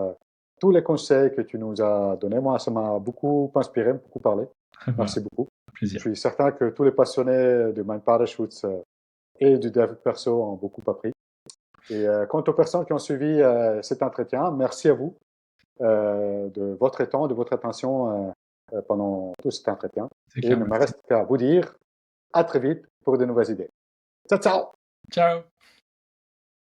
tous les conseils que tu nous as donnés. Moi, ça m'a beaucoup inspiré, beaucoup parlé. Bah, Merci beaucoup. Je plaisir. suis certain que tous les passionnés de Mind Parachutes et du dev perso ont beaucoup appris. Et quant aux personnes qui ont suivi cet entretien, merci à vous de votre temps, de votre attention pendant tout cet entretien. C'est Et clair, il ne me merci. reste qu'à vous dire à très vite pour de nouvelles idées. Ciao, ciao! Ciao!